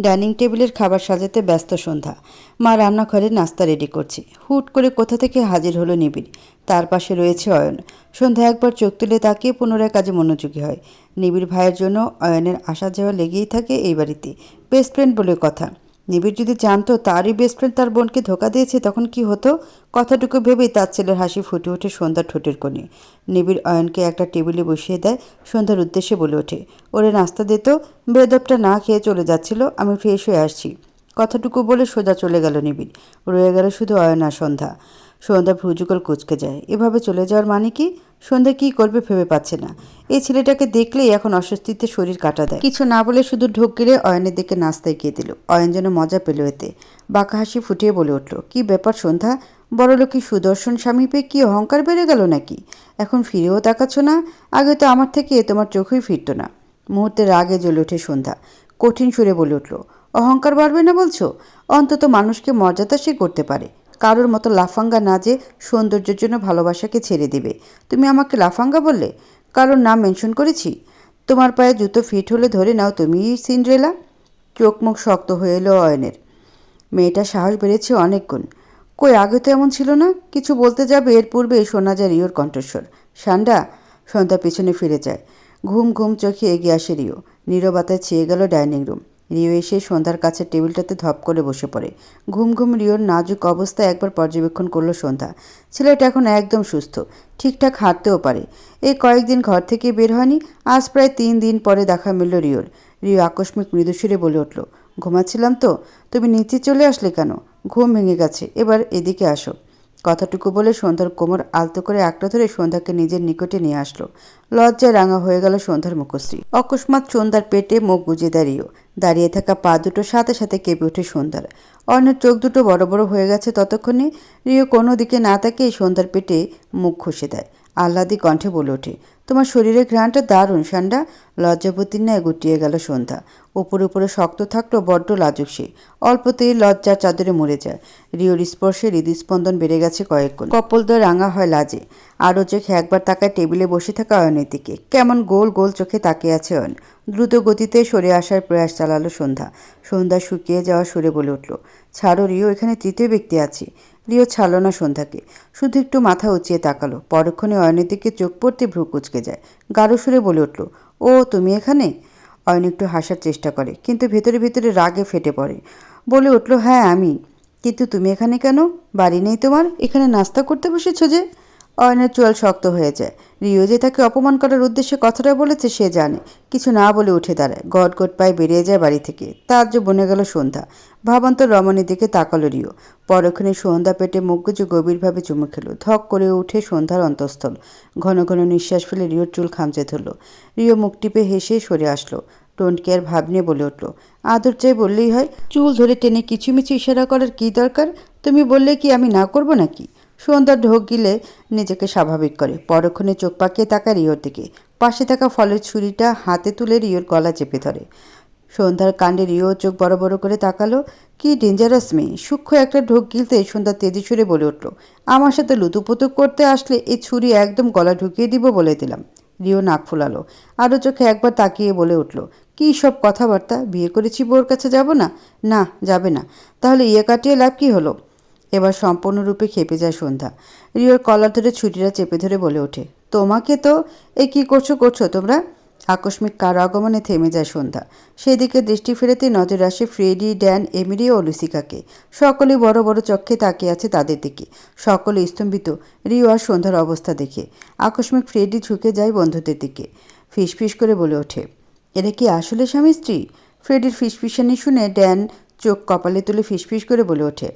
Dining টেবিলের খাবার সাজাতে ব্যস্ত সন্ধ্যা। মা রান্নাঘরে নাস্তা রেডি করছে। হুট করে কোথা থেকে হাজির হলো নিবিড়। তার পাশে রয়েছে অয়ন। সন্ধ্যা একবার চোখ তুলে তাকিয়ে পুনরায় কাজে মনোযোগী হয়। নিবিড় ভাইয়ের জন্য অয়নের আসা যাওয়া লেগেই থাকে এই বাড়িতে। বেস্ট ফ্রেন্ড বলে কথা। নিবিড় যদি জানতো তারই বেস্ট ফ্রেন্ড তার বোনকে ধোকা দিয়েছে তখন কি হতো? কথাটুকু ভেবেই তার ছেলের হাসি ফুটে ওঠে সন্ধ্যার ঠোঁটের কোণে। নিবিড় অয়নকে একটা টেবিলে বসিয়ে দেয়। সন্ধ্যার উদ্দেশ্যে বলে ওঠে, ওরে নাস্তা দিত, বেদবটা না খেয়ে চলে যাচ্ছিল, আমি ফ্রেশ হয়ে আসছি। কথাটুকু বলে সোজা চলে গেল নিবিড়। রয়ে গেল শুধু অয়ন আর সন্ধ্যা। সন্ধ্যা ভ্রুযুগল কুঁচকে যায়। এভাবে চলে যাওয়ার মানে কি? সন্ধ্যা কি করবে ভেবে পাচ্ছে না। এই ছেলেটাকে দেখলেই এখন অস্বস্তিতে শরীর কাটা দেয়। কিছু না বলে শুধু ঢোক গিলে অয়নের দিকে নাস্তা এগিয়ে দিল। অয়ন যেন মজা পেল এতে। বাঁকা হাসি ফুটিয়ে বলে উঠল, কি ব্যাপার সন্ধ্যা? বড়লোকি সুদর্শন স্বামী পেয়ে কি অহংকার বেড়ে গেল নাকি? এখন ফিরেও তাকাচ্ছ না? আগে তো আমার থেকে তোমার চোখই ফিরত না। মুহূর্তে রাগে জ্বলে ওঠে সন্ধ্যা। কঠিন সুরে বলে উঠল, অহংকার বাড়বে না বলছো? অন্তত মানুষকে মর্যাদা সে করতে পারে। কারোর মতো লাফাঙ্গা না যে সৌন্দর্যের জন্য ভালোবাসাকে ছেড়ে দিবে। তুমি আমাকে লাফাঙ্গা বললে? কারোর নাম মেনশন করেছি? তোমার পায়ে জুতো ফিট হলে ধরে নাও তুমিই সিন্ড্রেলা। চোখ মুখ শক্ত হয়ে এলো অয়নের। মেয়েটার সাহস বেড়েছে অনেক গুণ। কই আগে তো এমন ছিল না? কিছু বলতে যাবে এর পূর্বেই শোনা যায় রিওর কণ্ঠস্বর। সান্ডা। সন্ধ্যা পিছনে ফিরে যায়। ঘুম ঘুম চোখে এগিয়ে আসে রিও। নীরবতায় ছেয়ে গেল ডাইনিং রুম। রিও এসে সন্ধ্যার কাছে টেবিলটাতে ধপ করে বসে পড়ে। ঘুম ঘুম রিওর নাজুক অবস্থায় একবার পর্যবেক্ষণ করলো সন্ধ্যা। ছেলেটা এখন একদম সুস্থ, ঠিকঠাক হাঁটতেও পারে। এই কয়েকদিন ঘর থেকে বের হয়নি। আজ প্রায় 3 দিন পরে দেখা মিলল রিওর। রিও আকস্মিক মৃদুসুরে বলে উঠল, ঘুমাচ্ছিলাম তো। তুমি নিচে চলে আসলে কেন? ঘুম ভেঙে গেছে, এবার এদিকে আসো। কথাটুকু বলে সন্ধ্যার কোমর আলতো করে আঁকড়ে ধরে সন্ধ্যাকে নিজের নিকটে নিয়ে আসলো। লজ্জায় রাঙা হয়ে গেল সন্ধ্যার মুখশ্রী। অকস্মাৎ সন্ধ্যার পেটে মুখ গুজে দাঁড়িয়েও দাঁড়িয়ে থাকা পা দুটো সাথে সাথে কেঁপে ওঠে সন্ধ্যার। অর্ণের চোখ দুটো বড় বড় হয়ে গেছে ততক্ষণে। রিও কোনো দিকে না তাকিয়ে সন্ধ্যার পেটে মুখ ঘষে দেয়। আহ্লাদি কণ্ঠে বলে ওঠে, তোমার শরীরের ঘ্রাণটা দারুণ সান্ডা। লজ্জাবতীর ন্যায় গুটিয়ে গেল সন্ধ্যা। উপরে উপরে শক্ত থাকলেও বড্ড লাজুক সে। অল্পতেই লজ্জার চাদরে মরে যায়। রিওর স্পর্শে হৃদস্পন্দন বেড়ে গেছে কয়েক গুণ। কপোলদ্বয় রাঙা হয় লাজে। আরও চোখে একবার তাকায় টেবিলে বসে থাকা অয়নের দিকে। কেমন গোল গোল চোখে তাকিয়ে আছে অয়ন। দ্রুত গতিতে সরে আসার প্রয়াস চালালো সন্ধ্যা। সন্ধ্যা শুকিয়ে যাওয়া সুরে বলে উঠল, ছাড়ো রিও, এখানে তৃতীয় ব্যক্তি আছে। রিও ছাড়ল না সন্ধ্যাকে। শুধু একটু মাথা উঁচিয়ে তাকালো। পরক্ষণে অয়নের দিকে চোখ পড়তে ভ্রু কুঁচকে যায়। গাঢ় সুরে বলে উঠল, ও তুমি এখানে? অয়ন একটু হাসার চেষ্টা করে, কিন্তু ভেতরে ভেতরে রাগে ফেটে পড়ে। বলে উঠল, হ্যাঁ আমি। কিন্তু তুমি এখানে কেন? বাড়ি নেই তোমার? এখানে নাস্তা করতে বসেছো যে? অয়নের চোয়াল শক্ত হয়ে যায়। রিও যে তাকে অপমান করার উদ্দেশ্যে কথাটা বলেছে সে জানে। কিছু না বলে উঠে দাঁড়ায়। গটগট পায়ে বেরিয়ে যায় বাড়ি থেকে। তার যে বনে গেল সন্ধ্যা। ভাবান্তর রমণীর দিকে তাকালো রিও। পরক্ষণে সন্ধ্যা পেটে মুখ গুজে গভীরভাবে চুমু খেল। ধক করে উঠে সন্ধ্যার অন্তঃস্থল। ঘন ঘন নিঃশ্বাস ফেলে রিওর চুল খামচে ধরল। রিও মুখ টিপে হেসে সরে আসলো। ডোন্ট কেয়ার ভাব নিয়ে বলে উঠল, আদর চাই বললেই হয়? চুল ধরে টেনে কিছুমিছু ইশারা করার কী দরকার? তুমি বললে কি আমি না করব নাকি? সন্ধ্যা ঢোক গিলে নিজেকে স্বাভাবিক করে। পরক্ষণে চোখ পাকিয়ে তাকায় রিওর দিকে। পাশে থাকা ফলের ছুরিটা হাতে তুলে রিওর গলা চেপে ধরে। সন্ধ্যার কাণ্ডে রিও চোখ বড় বড় করে তাকালো। কি ডেঞ্জারাস মেয়ে! সূক্ষ্ম একটা ঢোক গিলতে সন্ধ্যা তেজি সুরে বলে উঠল, আমার সাথে লুতুপুতু করতে আসলে এই ছুরি একদম গলা ঢুকিয়ে দিব বলে দিলাম। রিও নাক ফুলালো। আরও চোখে একবার তাকিয়ে বলে উঠল, কী সব কথাবার্তা? বিয়ে করেছি বউর কাছে যাব না? না, যাবে না। তাহলে ইয়ে কাটিয়ে লাভ কী হলো? এবার সম্পূর্ণরূপে খেপে যায় সন্ধ্যা। রিওর কলার ধরে ছুটিটা চেপে ধরে বলে ওঠে, তোমাকে তো এ কী করছো তোমরা? আকস্মিক কার আগমনে থেমে যায় সন্ধ্যা। সেদিকে দৃষ্টি ফেরাতে নজর আসে ফ্রেডি, ড্যান, এমিলি ও লুসিকাকে। সকলে বড় বড় চক্ষে তাকিয়ে আছে তাদের দিকে। সকলে স্তম্ভিত রিও আর সন্ধ্যার অবস্থা দেখে। আকস্মিক ফ্রেডি ঝুঁকে যায় বন্ধুদের দিকে। ফিসফিস করে বলে ওঠে, এরা কি আসলে স্বামী স্ত্রী? ফ্রেডির ফিসফিসানি শুনে ড্যান চোখ কপালে তুলে ফিসফিস করে বলে ওঠে,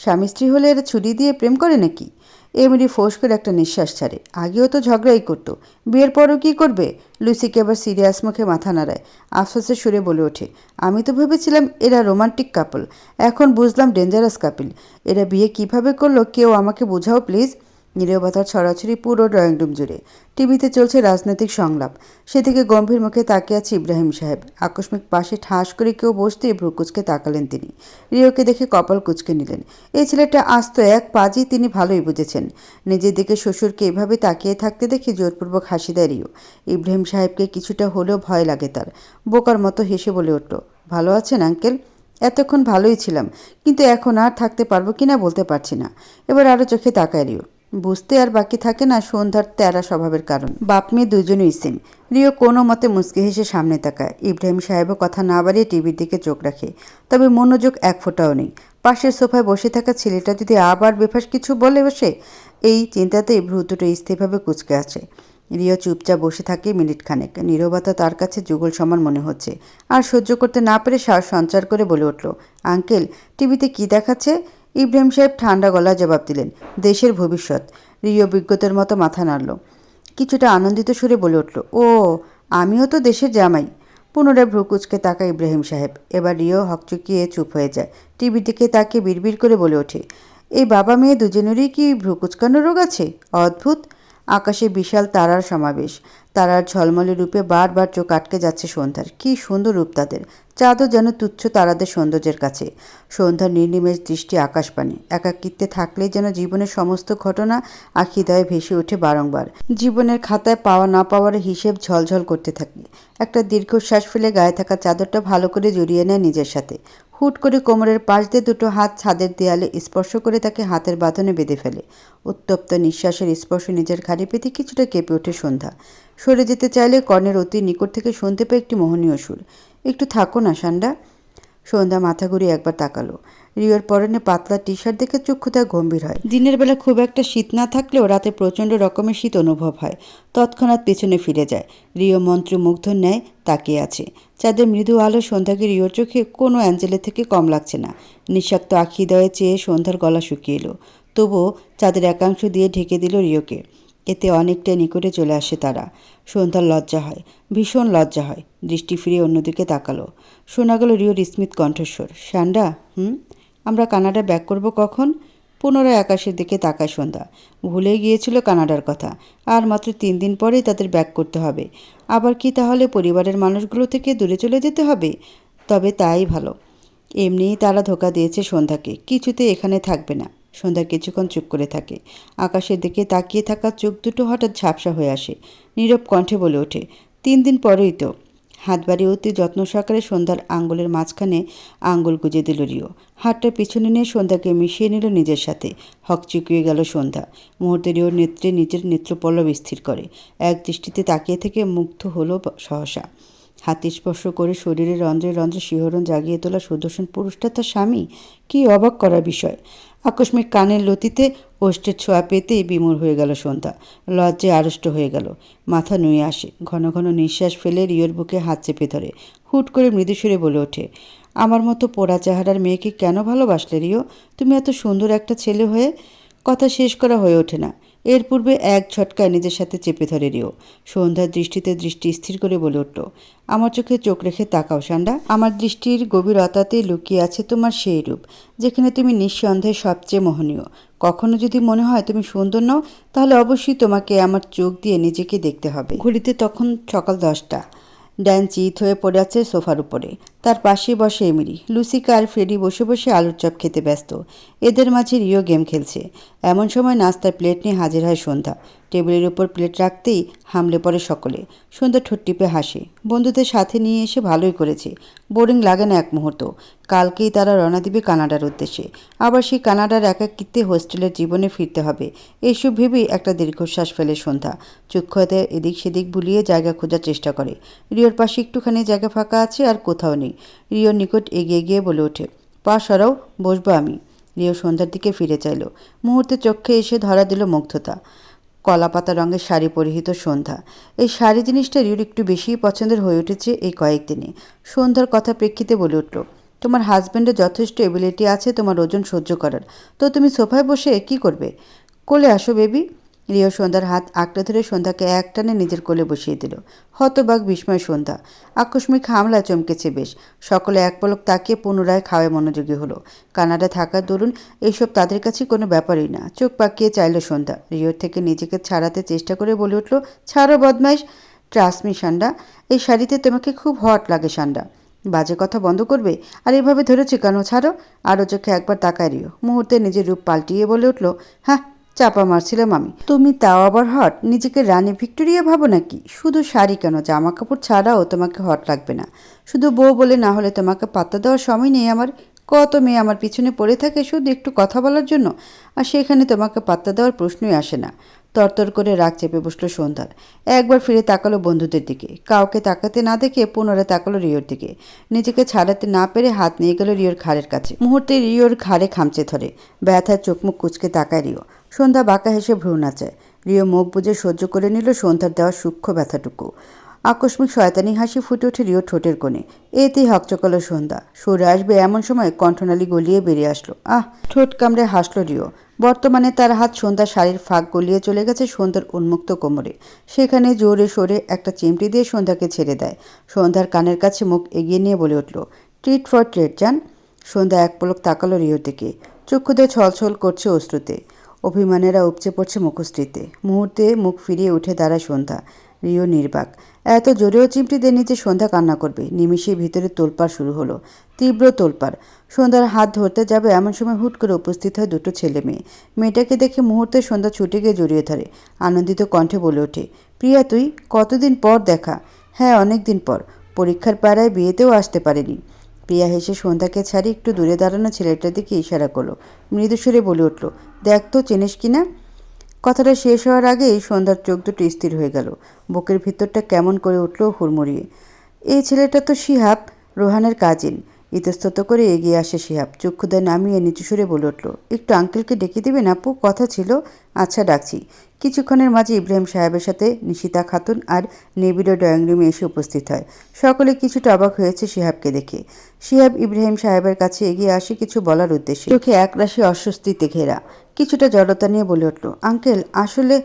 স্বামী স্ত্রী হলে এরা ছুরি দিয়ে প্রেম করে নাকি? এমনি ফোঁস করে একটা নিঃশ্বাস ছাড়ে। আগেও তো ঝগড়াই করতো, বিয়ের পরও কী করবে? লুসিকে আবার সিরিয়াস মুখে মাথা নাড়ায়। আফসোসের সুরে বলে ওঠে, আমি তো ভেবেছিলাম এরা রোমান্টিক কাপল। এখন বুঝলাম ডেঞ্জারাস কাপল। এরা বিয়ে কিভাবে করলো কেউ আমাকে বোঝাও প্লিজ। নীরবতার ছড়াছড়ি পুরো ড্রয়িং রুম জুড়ে। টিভিতে চলছে রাজনৈতিক সংলাপ। সেদিকে গম্ভীর মুখে তাকিয়ে আছে ইব্রাহিম সাহেব। আকস্মিক পাশে ঠাস করে কেউ বসতেই ভ্রু কুঁচকে তাকালেন তিনি। রিওকে দেখে কপাল কুঁচকে নিলেন। এই ছেলেটা আস্ত এক পাজি তিনি ভালোই বুঝেছেন। নিজের দিকে শ্বশুরকে এভাবে তাকিয়ে থাকতে দেখে জোরপূর্বক হাসি দেয় রিও। ইব্রাহিম সাহেবকে কিছুটা হলেও ভয় লাগে তার। বোকার মতো হেসে বলে উঠল, ভালো আছেন আঙ্কেল? এতক্ষণ ভালোই ছিলাম, কিন্তু এখন আর থাকতে পারবো কিনা বলতে পারছি না। এবার আরও চোখে তাকায় রিও। বুঝতে আর বাকি থাকে না সন্ধ্যার তেরা স্বভাবের কারণ। বাপ মেয়ে দুজনই সেম। রিও কোনো মতে মুচকি হেসে সামনে তাকায়। ইব্রাহিম সাহেবও কথা না বাড়িয়ে টিভির দিকে চোখ রাখে, তবে মনোযোগ এক ফোঁটাও নেই। পাশের সোফায় বসে থাকা ছেলেটা যদি আবার বেফাস কিছু বলে বসে, এই চিন্তাতেই ভ্রু দুটো স্থিরভাবে কুঁচকে আছে। রিও চুপচাপ বসে থাকে মিনিট খানেক। নীরবতা তার কাছে যুগল সমান মনে হচ্ছে। আর সহ্য করতে না পেরে সাহস সঞ্চার করে বলে উঠল, আঙ্কেল, টিভিতে কি দেখাচ্ছে? ইব্রাহিম সাহেব ঠান্ডা গলায় জবাব দিলেন, দেশের ভবিষ্যৎ। রিও বিজ্ঞতার মতো মাথা নাড়ল। কিছুটা আনন্দিত সুরে বলে উঠল, ও, আমিও তো দেশের জামাই। পুনরায় ভ্রু কুচকে তাকায় ইব্রাহিম সাহেব। এবার রিও হকচকিয়ে চুপ হয়ে যায়। টিভির দিকে তাকিয়ে বিড়বিড় করে বলে ওঠে, এই বাবা মেয়ে দুজনেরই কি ভ্রু কুচকানো রোগ আছে? অদ্ভুত। আকাশে বিশাল তারার সমাবেশ। তারার ঝলমলে রূপে বারবার চোখ আটকে যাচ্ছে সন্ধ্যার। কি সুন্দর রূপ তাদের। চাঁদও যেন তুচ্ছ তারাদের সৌন্দর্যের কাছে। সন্ধ্যার নির্নিমেষ দৃষ্টি আকাশপানে। একাকিত্বে থাকলেই যেন জীবনের সমস্ত ঘটনা আখিদয়ে ভেসে ওঠে বারংবার। জীবনের খাতায় পাওয়া না পাওয়ার হিসেব ঝলঝল করতে থাকে। একটা দীর্ঘশ্বাস ফেলে গায়ে থাকা চাদরটা ভালো করে জড়িয়ে নেয় নিজের সাথে। হুট করে কোমরের পাশ দিয়ে দুটো হাত ছাদের দেয়ালে স্পর্শ করে তাকে হাতের বাঁধনে বেঁধে ফেলে। উত্তপ্ত নিঃশ্বাসের স্পর্শ নিজের ঘাড়ে পেতে কিছুটা কেঁপে ওঠে সন্ধ্যা। সরে যেতে চাইলে কর্ণের অতি নিকট থেকে শুনতে পায় একটি মোহনীয় সুর, একটু থাকো না সান্ডা। সন্ধ্যা মাথা ঘুরিয়ে একবার তাকালো। রিওর পরনে পাতলা টি শার্ট দেখে চক্ষু তার গম্ভীর হয়। দিনের বেলা খুব একটা শীত না থাকলেও রাতে প্রচণ্ড রকমের শীত অনুভব হয়। তৎক্ষণাৎ পেছনে ফিরে যায়। রিও মন্ত্রমুগ্ধর ন্যায় তাকিয়ে আছে। চাঁদের মৃদু আলো সন্ধ্যাকে রিওর চোখে কোনো অ্যাঞ্জেলের থেকে কম লাগছে না। নিঃশক্ত আখিদয়ে চেয়ে সন্ধ্যার গলা শুকিয়ে এলো। তবুও চাঁদের একাংশ দিয়ে ঢেকে দিল রিওকে। এতে অনেকটা নিকটে চলে আসে তারা। সন্ধ্যার লজ্জা হয়, ভীষণ লজ্জা হয়। দৃষ্টি ফিরে অন্যদিকে তাকালো। শোনা গেল রিওর স্মিত কণ্ঠস্বর, সান্ডা, আমরা কানাডা ব্যাক করব কখন? পুনরায় আকাশের দিকে তাকায় সন্ধ্যা। ভুলে গিয়েছিল কানাডার কথা। আর মাত্র 3 দিন পরেই তাদের ব্যাক করতে হবে। আবার কি তাহলে পরিবারের মানুষগুলো থেকে দূরে চলে যেতে হবে? তবে তাই ভালো। এমনিই তারা ধোঁকা দিয়েছে সন্ধ্যাকে, কিছুতে এখানে থাকবে না। সন্ধ্যা কিছুক্ষণ চুপ করে থাকে। আকাশের দিকে তাকিয়ে থাকা চোখ দুটো হঠাৎ ঝাপসা হয়ে আসে। নীরব কণ্ঠে বলে ওঠে, 3 দিন পরেই তো। হাত বাড়িয়ে অতি যত্ন সহকারে সন্ধ্যার আঙ্গুলের মাঝখানে আঙ্গুল গুজে দিল রিও। হাতটা পিছনে নিয়ে সন্ধ্যাকে মিশিয়ে নিল নিজের সাথে। হকচকিয়ে গেল সন্ধ্যা। মুহূর্তে রিওর নেত্রে নিজের নেত্রপল্লব স্থির করে। এক দৃষ্টিতে তাকিয়ে থেকে মুগ্ধ হলো সহসা। হাতে স্পর্শ করে শরীরে রন্ধ্রে রন্ধ্রে শিহরণ জাগিয়ে তোলা সুদর্শন পুরুষটা তার স্বামী। কি অবাক করার বিষয়! আকস্মিক কানের লতিতে ওষ্ঠের ছোঁয়া পেতেই বিমূঢ় হয়ে গেল সন্ধ্যা। লজ্জায় আড়ষ্ট হয়ে গেল। মাথা নুয়ে আসে। ঘন ঘন নিঃশ্বাস ফেলে রিওর বুকে হাত চেপে ধরে। হুট করে মৃদুস্বরে বলে ওঠে, আমার মতো পোড়া চেহারার মেয়েকে কেন ভালোবাসলে রিও? তুমি এত সুন্দর একটা ছেলে হয়ে। কথা শেষ করা হয়ে ওঠে না। এর পূর্বে এক ঝটকায় নিজের সাথে চেপে ধরে রিও। সন্ধ্যার দৃষ্টিতে দৃষ্টি স্থির করে বলে উঠল, আমার চোখে চোখ রেখে তাকাও সান্ডা। আমার দৃষ্টির গভীরতাতেই লুকিয়ে আছে তোমার সেই রূপ, যেখানে তুমি নিঃসন্দেহে সবচেয়ে মোহনীয়। কখনো যদি মনে হয় তুমি সুন্দর নও, তাহলে অবশ্যই তোমাকে আমার চোখ দিয়ে নিজেকে দেখতে হবে। ঘড়িতে তখন সকাল 10টা। ড্যান চিত হয়ে পড়ে আছে সোফার উপরে। তার পাশে বসে এমিলি। লুসিকা আর ফ্রেডি বসে বসে আলুর চপ খেতে ব্যস্ত। এদের মাঝে রিও গেম খেলছে। এমন সময় নাস্তার প্লেট নিয়ে হাজির হয় সন্ধ্যা। টেবিলের উপর প্লেট রাখতেই হামলে পড়ে সকলে। সন্ধ্যা ঠোঁট টিপে হাসে। বন্ধুদের সাথে নিয়ে এসে ভালোই করেছে। বোরিং লাগে না এক মুহূর্ত। কালকেই তারা রওনা দিবে কানাডার উদ্দেশ্যে। আবার সেই কানাডার একাকিত্বে হোস্টেলের জীবনে ফিরতে হবে। এইসব ভেবেই একটা দীর্ঘশ্বাস ফেলে সন্ধ্যা। চক্ষুতে এদিক সেদিক বুলিয়ে জায়গা খোঁজার চেষ্টা করে। রিওর পাশে একটুখানি জায়গা ফাঁকা আছে, আর কোথাও নেই। রিওর নিকট এগিয়ে গিয়ে বলে ওঠে, পা সরাও, বসবো আমি। রিও সন্ধ্যার দিকে ফিরে চাইল। মুহূর্তে চোখে এসে ধরা দিল মুগ্ধতা। কলাপাতা রঙের শাড়ি পরিহিত সন্ধ্যা। এই শাড়ি জিনিসটা রিওর একটু বেশিই পছন্দের হয়ে উঠেছে এই কয়েকদিনে। সন্ধ্যার কথা প্রেক্ষিতে বলে উঠল, তোমার হাজব্যান্ডের যথেষ্ট এবিলিটি আছে তোমার ওজন সহ্য করার, তো তুমি সোফায় বসে কি করবে? কোলে আসো বেবি। রিও সন্ধ্যার হাত আঁকড়ে ধরে সন্ধ্যাকে একটানে নিজের কোলে বসিয়ে দিল। হতবাক বিস্ময় সন্ধ্যা। আকস্মিক হামলায় চমকেছে বেশ। সকলে এক পলক তাকিয়ে পুনরায় খাওয়ায় মনোযোগী হলো। কানাডা থাকার দরুন এইসব তাদের কাছে কোনো ব্যাপারই না। চোখ পাকিয়ে চাইল সন্ধ্যা। রিওর থেকে নিজেকে ছাড়াতে চেষ্টা করে বলে উঠল, ছাড়ো বদমাইশ। ট্রাস্ট মি সান্ডা, এই শাড়িতে তোমাকে খুব হট লাগে সান্ডা। বাজে কথা বন্ধ করবে? আর এভাবে ধরেছে কেন? ছাড়ো। আরও চোখে একবার তাকায় রিও। মুহূর্তে নিজের রূপ পাল্টিয়ে বলে উঠল, হ্যাঁ, চাপা মারছিলাম আমি। তুমি তাও আবার হট? নিজেকে রানী ভিক্টোরিয়া ভাবো নাকি? শুধু শাড়ি কেন, জামা কাপড় ছাড়াও তোমাকে হট লাগবে না। শুধু বউ বলে না হলে তোমাকে পাত্তা দেওয়ার সময় নেই আমার। কত মেয়ে আমার পিছনে পড়ে থাকে শুধু একটু কথা বলার জন্য, আর সেখানে তোমাকে পাত্তা দেওয়ার প্রশ্নই আসে না। তরতর করে রাগ চেপে বসলো সন্ধ্যার। একবার ফিরে তাকালো বন্ধুদের দিকে, কাউকে তাকাতে না দেখে পুনরায় তাকালো রিওর দিকে। নিজেকে ছাড়াতে না পেরে হাত নিয়ে গেল রিওর ঘাড়ের কাছে। মুহূর্তে রিওর ঘাড়ে খামচে ধরে। ব্যথায় চোখ মুখ কুচকে তাকায় রিও। সন্ধ্যা বাঁকা হেসে ভ্রু নাচায়। রিও মুখ বুজে সহ্য করে নিল সন্ধ্যার দেওয়া সূক্ষ্ম ব্যথাটুকু। আকস্মিক শয়তানি হাসি ফুটে ওঠে রিও ঠোঁটের কোণে। এতেই হকচকালো সন্ধ্যা। সরে আসবে এমন সময় কণ্ঠনালী গলিয়ে বেরিয়ে আসলো। ঠোঁট কামড়ে হাসলো রিও। বর্তমানে তার হাত সন্ধ্যার শাড়ির ফাঁক গলিয়ে চলে গেছে সন্ধ্যার উন্মুক্ত কোমরে। সেখানে জোরে সরে একটা চিমটি দিয়ে সন্ধ্যাকে ছেড়ে দেয়। সন্ধ্যার কানের কাছে মুখ এগিয়ে নিয়ে বলে উঠল, ট্রিট ফর ট্রিট যান। সন্ধ্যা এক পলক তাকালো রিওর দিকে। চক্ষুদের ছলছল করছে অশ্রুতে। অভিমানেরা উপচে পড়ছে মুখশ্রীতে। মুহূর্তে মুখ ফিরিয়ে উঠে দাঁড়ায় সন্ধ্যা। রিও নির্বাক। এত জোরেও চিমটি দিয়ে নিচে সন্ধ্যা কান্না করবে। নিমিষেই ভিতরে তোলপাড় শুরু হলো। তীব্র তোলপাড়। সন্ধ্যার হাত ধরতে যাবে এমন সময় হুট করে উপস্থিত হয় দুটো ছেলে মেয়ে। মেয়েটাকে দেখে মুহূর্তে সন্ধ্যা ছুটে গিয়ে জড়িয়ে ধরে। আনন্দিত কণ্ঠে বলে ওঠে, প্রিয়া তুই? কতদিন পর দেখা। হ্যাঁ, অনেক দিন পর। পরীক্ষার পাড়ায় বিয়েতেও আসতে পারেনি। প্রিয়া হেসে সন্ধ্যাকে ছাড়ি একটু দূরে দাঁড়ানো ছেলেটার দিকে ইশারা করলো। মৃদুস্বরে বলে উঠল, দেখ তো চিনিস কিনা। কথাটা শেষ হওয়ার আগেই সন্ধ্যার চোখ দুটো স্থির হয়ে গেল। বুকের ভিতরটা কেমন করে উঠল হুড়মুড়িয়ে। এই ছেলেটা তো শিহাব, রোহানের কাজিন। ইতস্তত করে এগিয়ে আসে শিহাব। চক্ষুদায় নামিয়ে নিচু সুরে বলে উঠল, একটু আঙ্কেলকে ডেকে দিবেন আপু, কথা ছিল। আচ্ছা ডাকছি। কিছুক্ষণের মাঝে ইব্রাহিম সাহেবের সাথে নিশিতা খাতুন আর নিবিড় ড্রয়িং রুমে এসে উপস্থিত হয়। সকলে কিছুটা অবাক হয়েছে শিহাবকে দেখে। শিহাব ইব্রাহিম সাহেবের কাছে এগিয়ে আসে কিছু বলার উদ্দেশ্যে। চোখে একরাশি অস্বস্তিতে ঘেরা। কিছুটা জড়তা নিয়ে বলে উঠল, আঙ্কেল আসলে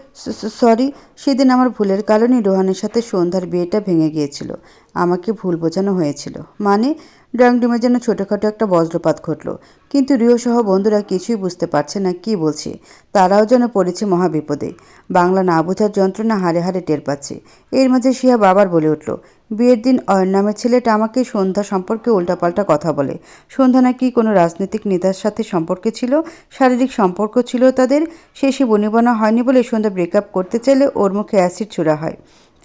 সরি, সেদিন আমার ভুলের কারণে রোহানের সাথে সন্ধ্যার বিয়েটা ভেঙে গিয়েছিল। আমাকে ভুল বোঝানো হয়েছিল। মানে? ড্রয়িং রুমে যেন ছোটোখাটো একটা বজ্রপাত ঘটল। কিন্তু রিও সহ বন্ধুরা কিছুই বুঝতে পারছে না কি বলছে। তারাও যেন পড়েছে মহাবিপদে। বাংলা না বোঝার যন্ত্রণা হাড়ে হাড়ে টের পাচ্ছে। এর মাঝে শিহাব আবার বলে উঠল, বিয়ের দিন অয়ন নামের ছেলেটা আমাকে সন্ধ্যা সম্পর্কে উল্টাপাল্টা কথা বলে। সন্ধ্যা নাকি কোনো রাজনৈতিক নেতার সাথে সম্পর্কে ছিল, শারীরিক সম্পর্ক ছিল তাদের। শেষে বনিবনা হয়নি বলে সন্ধ্যা ব্রেকআপ করতে চাইলে ওর মুখে অ্যাসিড ছোড়া হয়।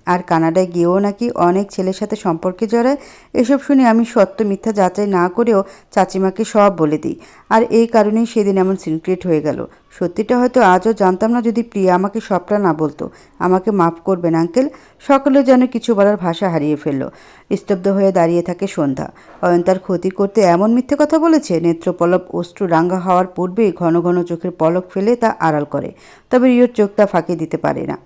আর কানাডায় গিয়েও নাকি অনেক ছেলের সাথে সম্পর্কে জড়ায়। এসব শুনে আমি সত্য মিথ্যা যাচাই না করেও চাচিমাকে সব বলে দিই। আর এই কারণেই সেদিন এমন সিনক্রেট হয়ে গেল। সত্যিটা হয়তো আজও জানতাম না যদি প্রিয়া আমাকে সবটা না বলতো। আমাকে মাফ করবেন আঙ্কেল। সকলে যেন কিছু বলার ভাষা হারিয়ে ফেলল। স্তব্ধ হয়ে দাঁড়িয়ে থাকে সন্ধ্যা। অয়ন তার ক্ষতি করতে এমন মিথ্যে কথা বলেছে? নেত্রপলক অশ্রু রাঙ্গা হওয়ার পূর্বেই ঘন ঘন চোখের পলক ফেলে তা আড়াল করে। তবে রিওর চোখটা ফাঁকি দিতে পারে না।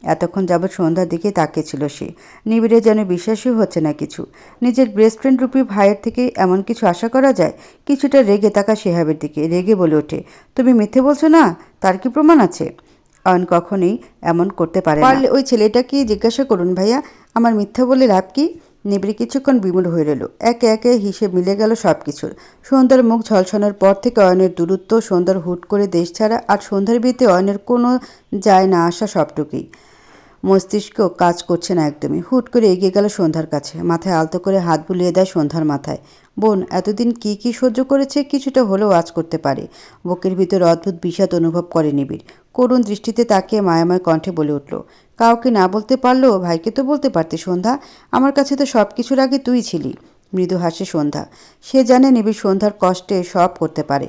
এতক্ষণ যাবৎ সন্ধ্যার দিকে তাকিয়েছিল সে। নিবিড়ে যেন বিশ্বাসই হচ্ছে না কিছু। নিজের বেস্ট ফ্রেন্ড রূপী ভাইয়ের থেকে এমন কিছু আশা করা যায়? কিছুটা রেগে তাকা শেহাবের দিকে। রেগে বলে ওঠে, তুমি মিথ্যে বলছো না? তার কি প্রমাণ আছে? অয়ন কখনোই এমন করতে পারে না। পারলে ওই ছেলেটাকে জিজ্ঞাসা করুন ভাইয়া, আমার মিথ্যা বলে লাভ কি? নিবিড়ে কিছুক্ষণ বিমূঢ় হয়ে রইল। একে একে হিসেব মিলে গেল সব কিছুর। সন্ধ্যার মুখ ঝলসানোর পর থেকে অয়নের দূরত্ব, সন্ধ্যার হুট করে দেশ ছাড়া, আর সন্ধ্যার বিয়েতে অয়নের কোনো যায় না আসা সবটুকুই। মস্তিষ্ক কাজ করছে না একদমই। হুট করে এগিয়ে গেল সন্ধ্যার কাছে। মাথায় আলতো করে হাত বুলিয়ে দেয় সন্ধ্যার মাথায়। বোন এতদিন কি কি সহ্য করেছে কিছুটা হলেও আজ করতে পারে। বুকের ভিতর অদ্ভুত বিষাদ অনুভব করে নিবিড়। করুণ দৃষ্টিতে তাকিয়ে মায়াময় কণ্ঠে বলে উঠল, কাউকে না বলতে পারলেও ভাইকে তো বলতে পারতি সন্ধ্যা। আমার কাছে তো সব কিছুর আগে তুই ছিলি। মৃদু হাসে সন্ধ্যা। সে জানে নিবিড় সন্ধ্যার কষ্টে সব করতে পারে।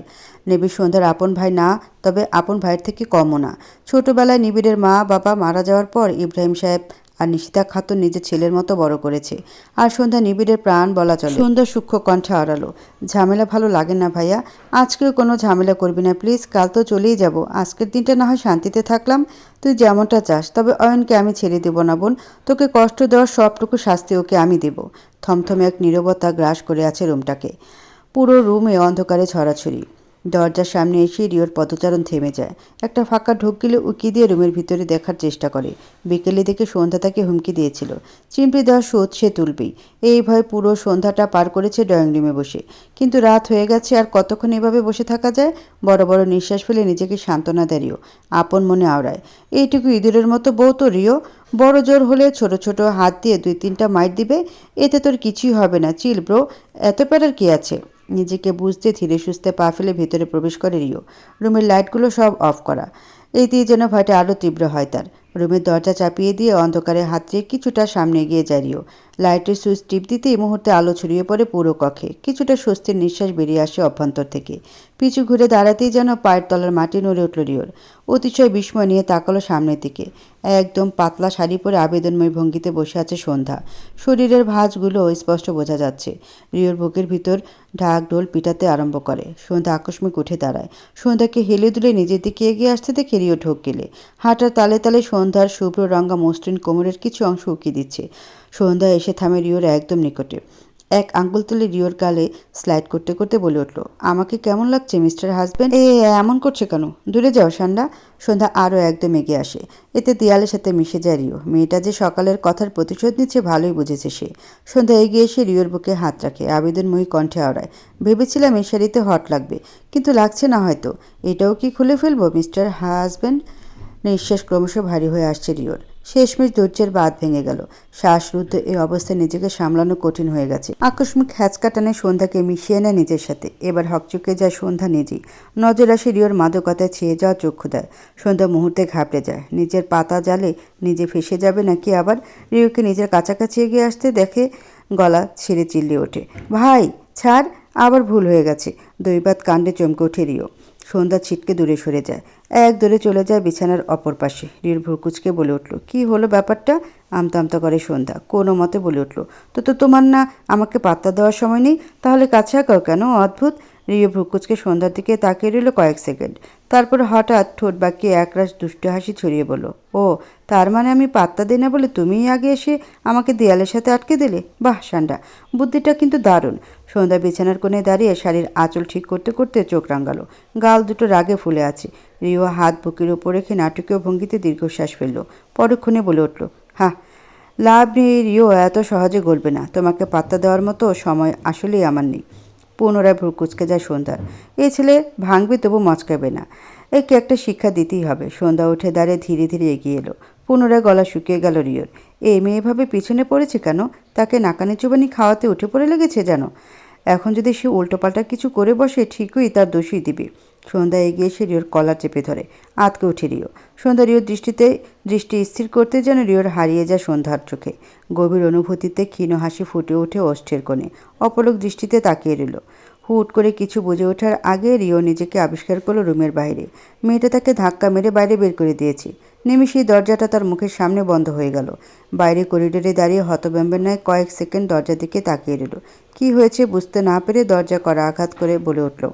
নিবিড় সন্ধ্যার আপন ভাই না, তবে আপন ভাইয়ের থেকে কমও না। ছোটবেলায় নিবিড়ের মা বাবা মারা যাওয়ার পর ইব্রাহিম সাহেব আর নিশিতা খাতুন নিজের ছেলের মতো বড় করেছে। আর সন্ধ্যা নিবিড়ের প্রাণ বলা চলে। সন্ধ্যা সূক্ষ্ম কণ্ঠে আড়ালো, ঝামেলা ভালো লাগে না ভাইয়া। আজকেও কোনো ঝামেলা করবি না প্লিজ। কাল তো চলেই যাব। আজকের দিনটা না হয় শান্তিতে থাকলাম। তুই যেমনটা চাস। তবে অয়নকে আমি ছেড়ে দেব না বোন। তোকে কষ্ট দেওয়ার সবটুকু শাস্তি ওকে আমি দেব। থমথমে এক নীরবতা গ্রাস করে আছে রুমটাকে। পুরো রুমে অন্ধকারে ছড়াছড়ি। দরজার সামনে এসে রিওর পদচারণ থেমে যায়। একটা ফাঁকা ঢোক গেলে উকি দিয়ে রুমের ভিতরে দেখার চেষ্টা করে। বিকেলে দেখে সন্ধ্যা তাকে হুমকি দিয়েছিল, চিমটি দেওয়ার শোধ সে তুলবেই। এই ভয় পুরো সন্ধ্যাটা পার করেছে ড্রয়িং রুমে বসে। কিন্তু রাত হয়ে গেছে, আর কতক্ষণ এভাবে বসে থাকা যায়? বড় বড় নিঃশ্বাস ফেলে নিজেকে সান্ত্বনা দেয় রিও। আপন মনে আওড়ায়, এইটুকু ইঁদুরের মতো বউ তো রিও। বড় জোর হলে ছোট ছোট হাত দিয়ে 2-3টা মাইট দিবে। এতে তোর কিছুই হবে না। চিল ব্রো, এত প্যারার কি আছে? নিজেকে বুঝতে ধীরে সুস্থে পা ফেলে ভেতরে প্রবেশ করে রিও। রুমের লাইটগুলো সব অফ করা। এই দিয়ে যেন ভয়টা আরও তীব্র হয় তার। রুমের দরজা চাপিয়ে দিয়ে অন্ধকারে হাত দিয়ে কিছুটা সামনে এগিয়ে যায় রিও। লাইটের সুইচ টিপ দিতেই মুহূর্তে আলো ছড়িয়ে পড়ে পুরো কক্ষে। কিছুটা স্বস্তির নিঃশ্বাস বেরিয়ে আসে অভ্যন্তর থেকে। পিছু ঘুরে দাঁড়াতেই যেন পায়ের তলার মাটি নড়ে উঠল রিওর। অতিশয় বিস্ময় নিয়ে তাকালো সামনের দিকে। একদম পাতলা শাড়ি পরে আবেদনময় ভঙ্গিতে বসে আছে সন্ধ্যা। শরীরের ভাঁজগুলো স্পষ্ট বোঝা যাচ্ছে। রিওর বুকের ভিতর ঢাক ঢোল পিটাতে আরম্ভ করে। সন্ধ্যা আকস্মিক উঠে দাঁড়ায়। সন্ধ্যাকে হেলে দুলে নিজের দিকে এগিয়ে আসতে দেখে রিও ঢোক গেলে। হাঁটার তালে তালে সন্ধ্যার শুভ্র রঙা মসৃণ কোমরের কিছু অংশ উঁকি দিচ্ছে। সন্ধ্যা এসে থামে রিওর একদম নিকটে। এক আঙ্গুল তুলে রিওর গালে স্লাইড করতে করতে বলে উঠল, আমাকে কেমন লাগছে মিস্টার হাজব্যান্ড? এমন করছে কেন? দূরে যাও সান্ডা। সন্ধ্যা আরও একদম এগিয়ে আসে। এতে দেয়ালের সাথে মিশে যায় রিও। মেয়েটা যে সকালের কথার প্রতিশোধ নিচ্ছে ভালোই বুঝেছে সে। সন্ধ্যা এগিয়ে এসে রিওর বুকে হাত রাখে, আবেদনময়ী কণ্ঠে আওড়ায়, ভেবেছিলাম এই শাড়িতে হট লাগবে, কিন্তু লাগছে না হয়তো। এটাও কি খুলে ফেলবো মিস্টার হাজব্যান্ড? নিঃশ্বাস ক্রমশ ভারী হয়ে আসছে রিওর। শেষমেশ ধৈর্যের বাঁধ ভেঙে গেল। শ্বাসরুদ্ধ এই অবস্থায় নিজেকে সামলানো কঠিন হয়ে গেছে। আকস্মিক হ্যাঁচকা টানে সন্ধ্যাকে মিশিয়ে নেয় নিজের সাথে। এবার হকচকে যায় সন্ধ্যা নিজেই। নজর আসে রিওর মাদকতায় ছেয়ে যাওয়া চক্ষু দেয়। সন্ধ্যা মুহূর্তে ঘাবড়ে যায়। নিজের পাতা জালে নিজে ফেসে যাবে নাকি আবার রিওকে নিজের কাছাকাছি এগিয়ে আসতে দেখে গলা ছেড়ে চিল্লিয়ে ওঠে, ভাই ছাড়! আবার ভুল হয়ে গেছে। দৈবাত কাণ্ডে চমকে ওঠে রিও। সন্ধ্যা ছিটকে দূরে সরে যায়। এক দৌড়ে চলে যায় বিছানার অপর পাশে। রিওর ভ্রুকুচকে বলে উঠল, কি হলো ব্যাপারটা? আমতা আমতা করে সন্ধ্যা। কোনো মতে বলে উঠল, তো তোমার না আমাকে পাত্তা দেওয়ার সময় নেই? তাহলে কাছে আঁকাও কেন? অদ্ভুত। রিও ভ্রুকুচকে সন্ধ্যার দিকে তাকিয়ে রইল কয়েক সেকেন্ড। তারপর হঠাৎ ঠোঁট বাঁকিয়ে একরাশ দুষ্টু হাসি ছড়িয়ে বলল, ও তার মানে আমি পাত্তা দিই না বলে তুমিই আগে এসে আমাকে দেয়ালের সাথে আটকে দিলে? বাহ সান্ডা, বুদ্ধিটা কিন্তু দারুণ। সন্ধ্যা বিছানার কোণে দাঁড়িয়ে শাড়ির আঁচল ঠিক করতে করতে চোখ রাঙালো। গাল দুটো রাগে ফুলে আছে। রিও হাত বুকের উপর রেখে নাটকীয় ভঙ্গিতে দীর্ঘশ্বাস ফেলল। পরক্ষণে বলে উঠল, হ্যাঁ, লাভ নেই রিও, এত সহজে গলবে না। তোমাকে পাত্তা দেওয়ার মতো সময় আসলেই আমার নেই। পুনরায় ভ্রু কুচকে যায় সন্ধ্যার। এই ছেলে ভাঙবে তবু মচকাবে না। একে একটা শিক্ষা দিতেই হবে। সন্ধ্যা উঠে দাঁড়িয়ে ধীরে ধীরে এগিয়ে এলো। পুনরায় গলা শুকিয়ে গেল রিওর। এই মেয়ে এভাবে পিছনে পড়েছে কেন? তাকে নাকানি চুবানি খাওয়াতে উঠে পড়ে লেগেছে যেন। এখন যদি সে উল্টোপাল্টা কিছু করে বসে ঠিকই তার দোষই দিবে। সন্ধ্যা এগিয়ে এসে রিওর কলার চেপে ধরে। আতকে ওঠে রিও। সন্ধ্যা রিওর দৃষ্টি স্থির করতে যেন রিওর হারিয়ে যায় সন্ধ্যার চোখে। গভীর অনুভূতিতে ক্ষীণ হাসি ফুটে ওঠে ওষ্ঠের কোণে। অপলক দৃষ্টিতে তাকিয়ে রইল। হুট করে কিছু বুঝে ওঠার আগে রিও নিজেকে আবিষ্কার করলো রুমের বাইরে। মেয়েটা তাকে ধাক্কা মেরে বাইরে বের করে দিয়েছে। নিমেষেই দরজাটা তার মুখের সামনে বন্ধ হয়ে গেল। বাইরে করিডোরে দাঁড়িয়ে হতভম্বের ন্যায় কয়েক সেকেন্ড দরজার দিকে তাকিয়ে রইল। কী হয়েছে বুঝতে না পেরে দরজা করা আঘাত করে বলে উঠল,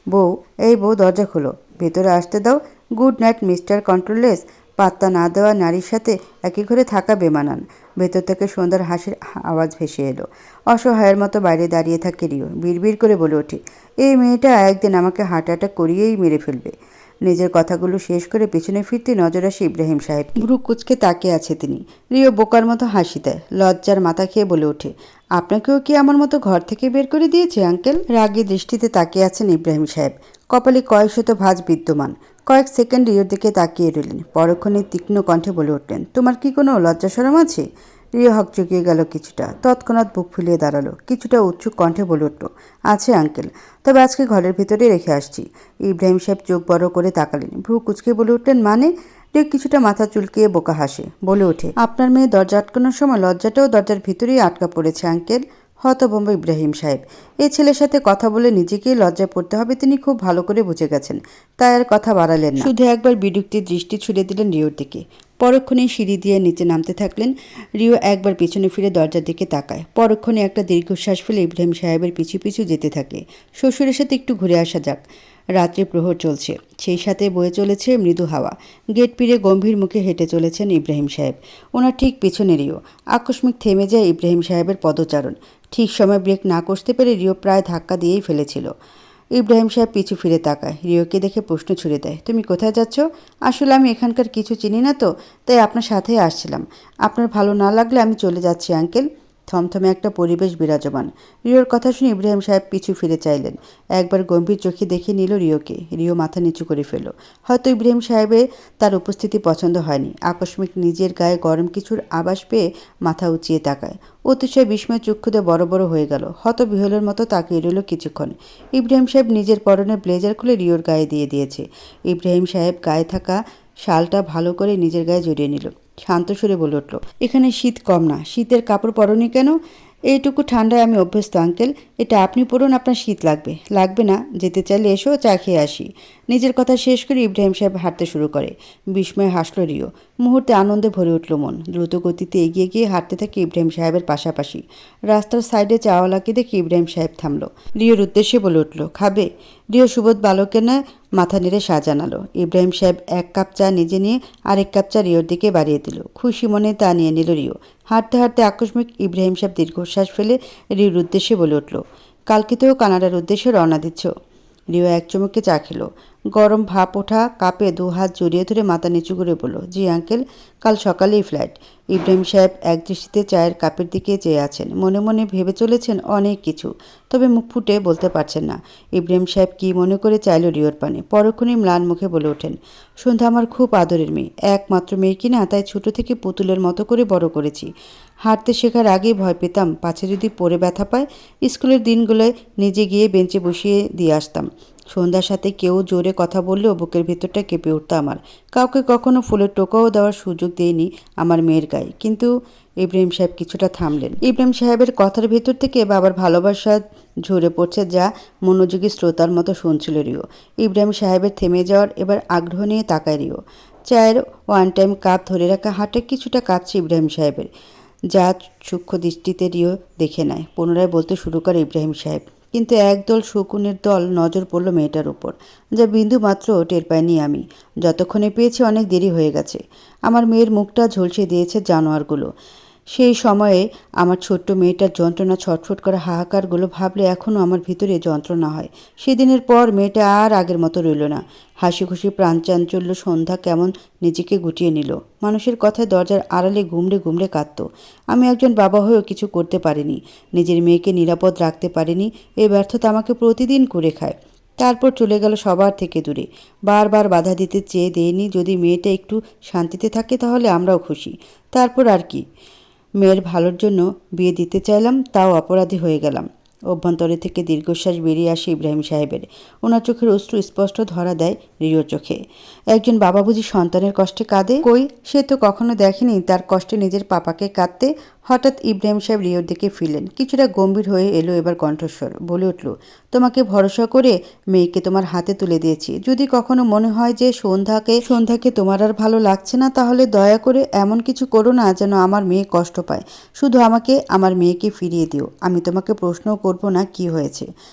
বউ, এই বউ, দরজা খোলো, ভেতরে আসতে দাও। Good night mister controlless. পাত্তা না দেওয়া নারীর সাথে একই ঘরে থাকা বেমানান। ভেতর থেকে সন্ধ্যার হাসির আওয়াজ ভেসে এলো। অসহায়ের মতো বাইরে দাঁড়িয়ে থাকে রিও। বিড়বিড় করে বলে ওঠে, এই মেয়েটা একদিন আমাকে হার্ট অ্যাটাক করিয়েই মেরে ফেলবে। নিজের কথাগুলো শেষ করে পেছনে ফিরতে নজর আসে ইব্রাহিম সাহেব। ভ্রু কুচকে তাকিয়ে আছে তিনি। রিও বোকার মতো হাসি দেয়। লজ্জার মাথা খেয়ে বলে ওঠে, আপনাকেও কি আমার মতো ঘর থেকে বের করে দিয়েছে আঙ্কেল? রাগী দৃষ্টিতে তাকিয়ে আছেন ইব্রাহিম সাহেব। কপালে কয়েকশত ভাঁজ বিদ্যমান। কয়েক সেকেন্ড রিওর দিকে তাকিয়ে রইলেন। পরক্ষণে তীক্ষ্ণ কণ্ঠে বলে উঠলেন, তোমার কি কোনো লজ্জা শরম আছে? রিও হকচকিয়ে গেল কিছুটা। তৎক্ষণাৎ বুক ফুলিয়ে দাঁড়ালো। কিছুটা উৎসুক কণ্ঠে বলে উঠল, আছে আঙ্কেল, তবে আজকে ঘরের ভিতরে রেখে আসছি। ইব্রাহিম সাহেব চোখ বড় করে তাকালেন। ভ্রু কুচকে বলে উঠলেন, মানে? রিও কিছুটা মাথা চুলকিয়ে বোকা হাসে। বলে ওঠে, আপনার মেয়ে দরজা আটকানোর সময় লজ্জাটাও দরজার ভিতরেই আটকা পড়েছে আঙ্কেল। হতভম্ব ইব্রাহিম সাহেব। এই ছেলের সাথে কথা বলে নিজেকেই লজ্জায় পড়তে হবে তিনি খুব ভালো করে বুঝে গেছেন। তাই আর কথা বাড়ালেন না। শুধু একবার বিরক্তির দৃষ্টি ছুড়ে দিলেন রিওর দিকে। পরক্ষণে সিঁড়ি দিয়ে নিচে নামতে থাকলেন। রিও একবার পিছনে ফিরে দরজার দিকে তাকায়। পরক্ষণে একটা দীর্ঘশ্বাস ফেলে ইব্রাহিম সাহেবের পিছু পিছু যেতে থাকে। শ্বশুরের সাথে একটু ঘুরে আসা যাক। রাত্রি প্রহর চলছে, সেই সাথে বয়ে চলেছে মৃদু হাওয়া। গেট পেরিয়ে গম্ভীর মুখে হেঁটে চলেছেন ইব্রাহিম সাহেব। ওনার ঠিক পেছনে রিও। আকস্মিক থেমে যায় ইব্রাহিম সাহেবের পদচারণ। ঠিক সময় ব্রেক না কষতে পেরে রিও প্রায় ধাক্কা দিয়েই ফেলেছিল। ইব্রাহিম সাহেব পিছু ফিরে তাকায়। রিওকে দেখে প্রশ্ন ছুড়ে দেয়, তুমি কোথায় যাচ্ছ? আসলে আমি এখানকার কিছু চিনি না তো, তাই আপনার সাথেই আসছিলাম। আপনার ভালো না লাগলে আমি চলে যাচ্ছি আঙ্কেল। থমথমে একটা পরিবেশ বিরাজমান। রিওর কথা শুনে ইব্রাহিম সাহেব পিছু ফিরে চাইলেন। একবার গম্ভীর চোখে দেখে নিল রিওকে। রিও মাথা নিচু করে ফেলল। হয়তো ইব্রাহিম সাহেবের তার উপস্থিতি পছন্দ হয়নি। আকস্মিক নিজের গায়ে গরম কিছুর আভাস পেয়ে মাথা উঁচিয়ে তাকায়। অতিশয় বিস্ময় চক্ষুতে বড় বড় হয়ে গেল। হতবিহ্বলের মতো তাকিয়ে রইল কিছুক্ষণ। ইব্রাহিম সাহেব নিজের পরনের ব্লেজার খুলে রিওর গায়ে দিয়ে দিয়েছে। ইব্রাহিম সাহেব গায়ে থাকা শালটা ভালো করে নিজের গায়ে জড়িয়ে নিল। শান্ত সুরে বলে উঠল, এখানে শীত কম না, শীতের কাপড় পরনি কেন? এইটুকু ঠান্ডায় আমি অভ্যস্ত আঙ্কেল, এটা আপনি পরুন, আপনার শীত লাগবে। লাগবে না, যেতে চাইলে এসো, চা খেয়ে আসি। নিজের কথা শেষ করে ইব্রাহিম সাহেব হাঁটতে শুরু করে। বিস্ময়ে হাসল রিও। মুহূর্তে আনন্দে ভরে উঠল মন। দ্রুত গতিতে এগিয়ে গিয়ে হাঁটতে থাকে ইব্রাহিম সাহেবের পাশাপাশি। রাস্তার সাইডে চাওয়ালাকে দেখে ইব্রাহিম সাহেব থামল। রিওর উদ্দেশ্যে বলে উঠল, খাবে? রিও সুবোধ বালকের নয় মাথা নেড়ে জানালো। ইব্রাহিম সাহেব এক কাপ চা নিজে নিয়ে আরেক কাপ চা রিওর দিকে বাড়িয়ে দিল। খুশি মনে তা নিয়ে নিল রিও। হাঁটতে হাঁটতে আকস্মিক ইব্রাহিম সাহেব দীর্ঘশ্বাস ফেলে রিওর উদ্দেশ্যে বলে উঠল, কালকে তো কানাডার উদ্দেশ্যে রওনা দিচ্ছ? রিও এক চুমুকে চা খেল। গরম ভাপ ওঠা কাপে দু হাত জড়িয়ে ধরে মাথা নিচু করে বলল, জি আঙ্কেল, কাল সকালেই ফ্লাইট। ইব্রাহিম সাহেব একদৃষ্টিতে চায়ের কাপের দিকে চেয়ে আছেন। মনে মনে ভেবে চলেছেন অনেক কিছু, তবে মুখ ফুটে বলতে পারছেন না। ইব্রাহিম সাহেব কি মনে করে চাইল রিওর পানে। পরক্ষণেই ম্লান মুখে বলে ওঠেন, সন্ধ্যা আমার খুব আদরের মেয়ে, একমাত্র মেয়ে কিনা, তাই ছোটো থেকে পুতুলের মতো করে বড় করেছি। হাঁটতে শেখার আগেই ভয় পেতাম পাছে যদি পড়ে ব্যথা পায়। স্কুলের দিনগুলোয় নিজে গিয়ে বেঞ্চে বসিয়ে দিয়ে আসতাম। সন্ধ্যার সাথে কেউ জোরে কথা বললেও বুকের ভেতরটা কেঁপে উঠত আমার। কাউকে কখনো ফুলের টোকাও দেওয়ার সুযোগ দেয়নি আমার মেয়ের গায়ে। কিন্তু ইব্রাহিম সাহেব কিছুটা থামলেন। ইব্রাহিম সাহেবের কথার ভেতর থেকে বাবার ভালোবাসা ঝরে পড়ছে, যা মনোযোগী শ্রোতার মতো শুনছিল রিও। ইব্রাহিম সাহেবের থেমে যাওয়ার এবার আগ্রহ নিয়ে তাকায় রিও। চায়ের ওয়ান টাইম কাপ ধরে রাখা হাতে কিছুটা কাঁপছে ইব্রাহিম সাহেবের, যা সূক্ষ্ম দৃষ্টিতে রিও দেখে নেয়। পুনরায় বলতে শুরু করে ইব্রাহিম সাহেব, কিন্তু একদল শকুনের দল নজর পড়ল মেয়েটার উপর, যা বিন্দু মাত্র টের পাইনি আমি। যতক্ষণে পেয়েছি অনেক দেরি হয়ে গেছে। আমার মেয়ের মুখটা ঝলসে দিয়েছে জানোয়ারগুলো। সেই সময়ে আমার ছোট্ট মেয়েটার যন্ত্রণা, ছটফট করা হাহাকারগুলো ভাবলে এখনও আমার ভিতরে যন্ত্রণা হয়। সেদিনের পর মেয়েটা আর আগের মতো রইল না। হাসি খুশি প্রাণচাঞ্চল্য সন্ধ্যা কেমন নিজেকে গুটিয়ে নিল। মানুষের কথায় দরজার আড়ালে গুমড়ে গুমড়ে কাঁদত। আমি একজন বাবা হয়েও কিছু করতে পারিনি, নিজের মেয়েকে নিরাপদ রাখতে পারিনি। এই ব্যর্থতা আমাকে প্রতিদিন করে খায়। তারপর চলে গেল সবার থেকে দূরে। বারবার বাধা দিতে চেয়ে দেয়নি, যদি মেয়েটা একটু শান্তিতে থাকে তাহলে আমরাও খুশি। তারপর আর কি, মেয়ের ভালোর জন্য বিয়ে দিতে চাইলাম, তাও অপরাধী হয়ে গেলাম। অভ্যন্তরে থেকে দীর্ঘশ্বাস বেরিয়ে আসে ইব্রাহিম সাহেবের। ওনার চোখের অশ্রু স্পষ্ট ধরা দেয় রিওর চোখে। একজন বাবা বুঝি সন্তানের কষ্টে কাঁদে? কই, সে তো কখনো দেখেনি তার কষ্টে নিজের পাপাকে কাঁদতে। হঠাৎ ইব্রাহিম সাহেব রিওর দিকে ফিরলেন। কিছুটা গম্ভীর হয়ে এলো এবার কণ্ঠস্বর। বলে উঠল, তোমাকে ভরসা করে মেয়েকে তোমার হাতে তুলে দিয়েছি। যদি কখনো মনে হয় যে সন্ধ্যাকে তোমার আর ভালো লাগছে না, তাহলে দয়া করে এমন কিছু করো না যেন আমার মেয়ে কষ্ট পায়। শুধু আমাকে আমার মেয়েকে ফিরিয়ে দিও। আমি তোমাকে প্রশ্নও করব না কি হয়েছে।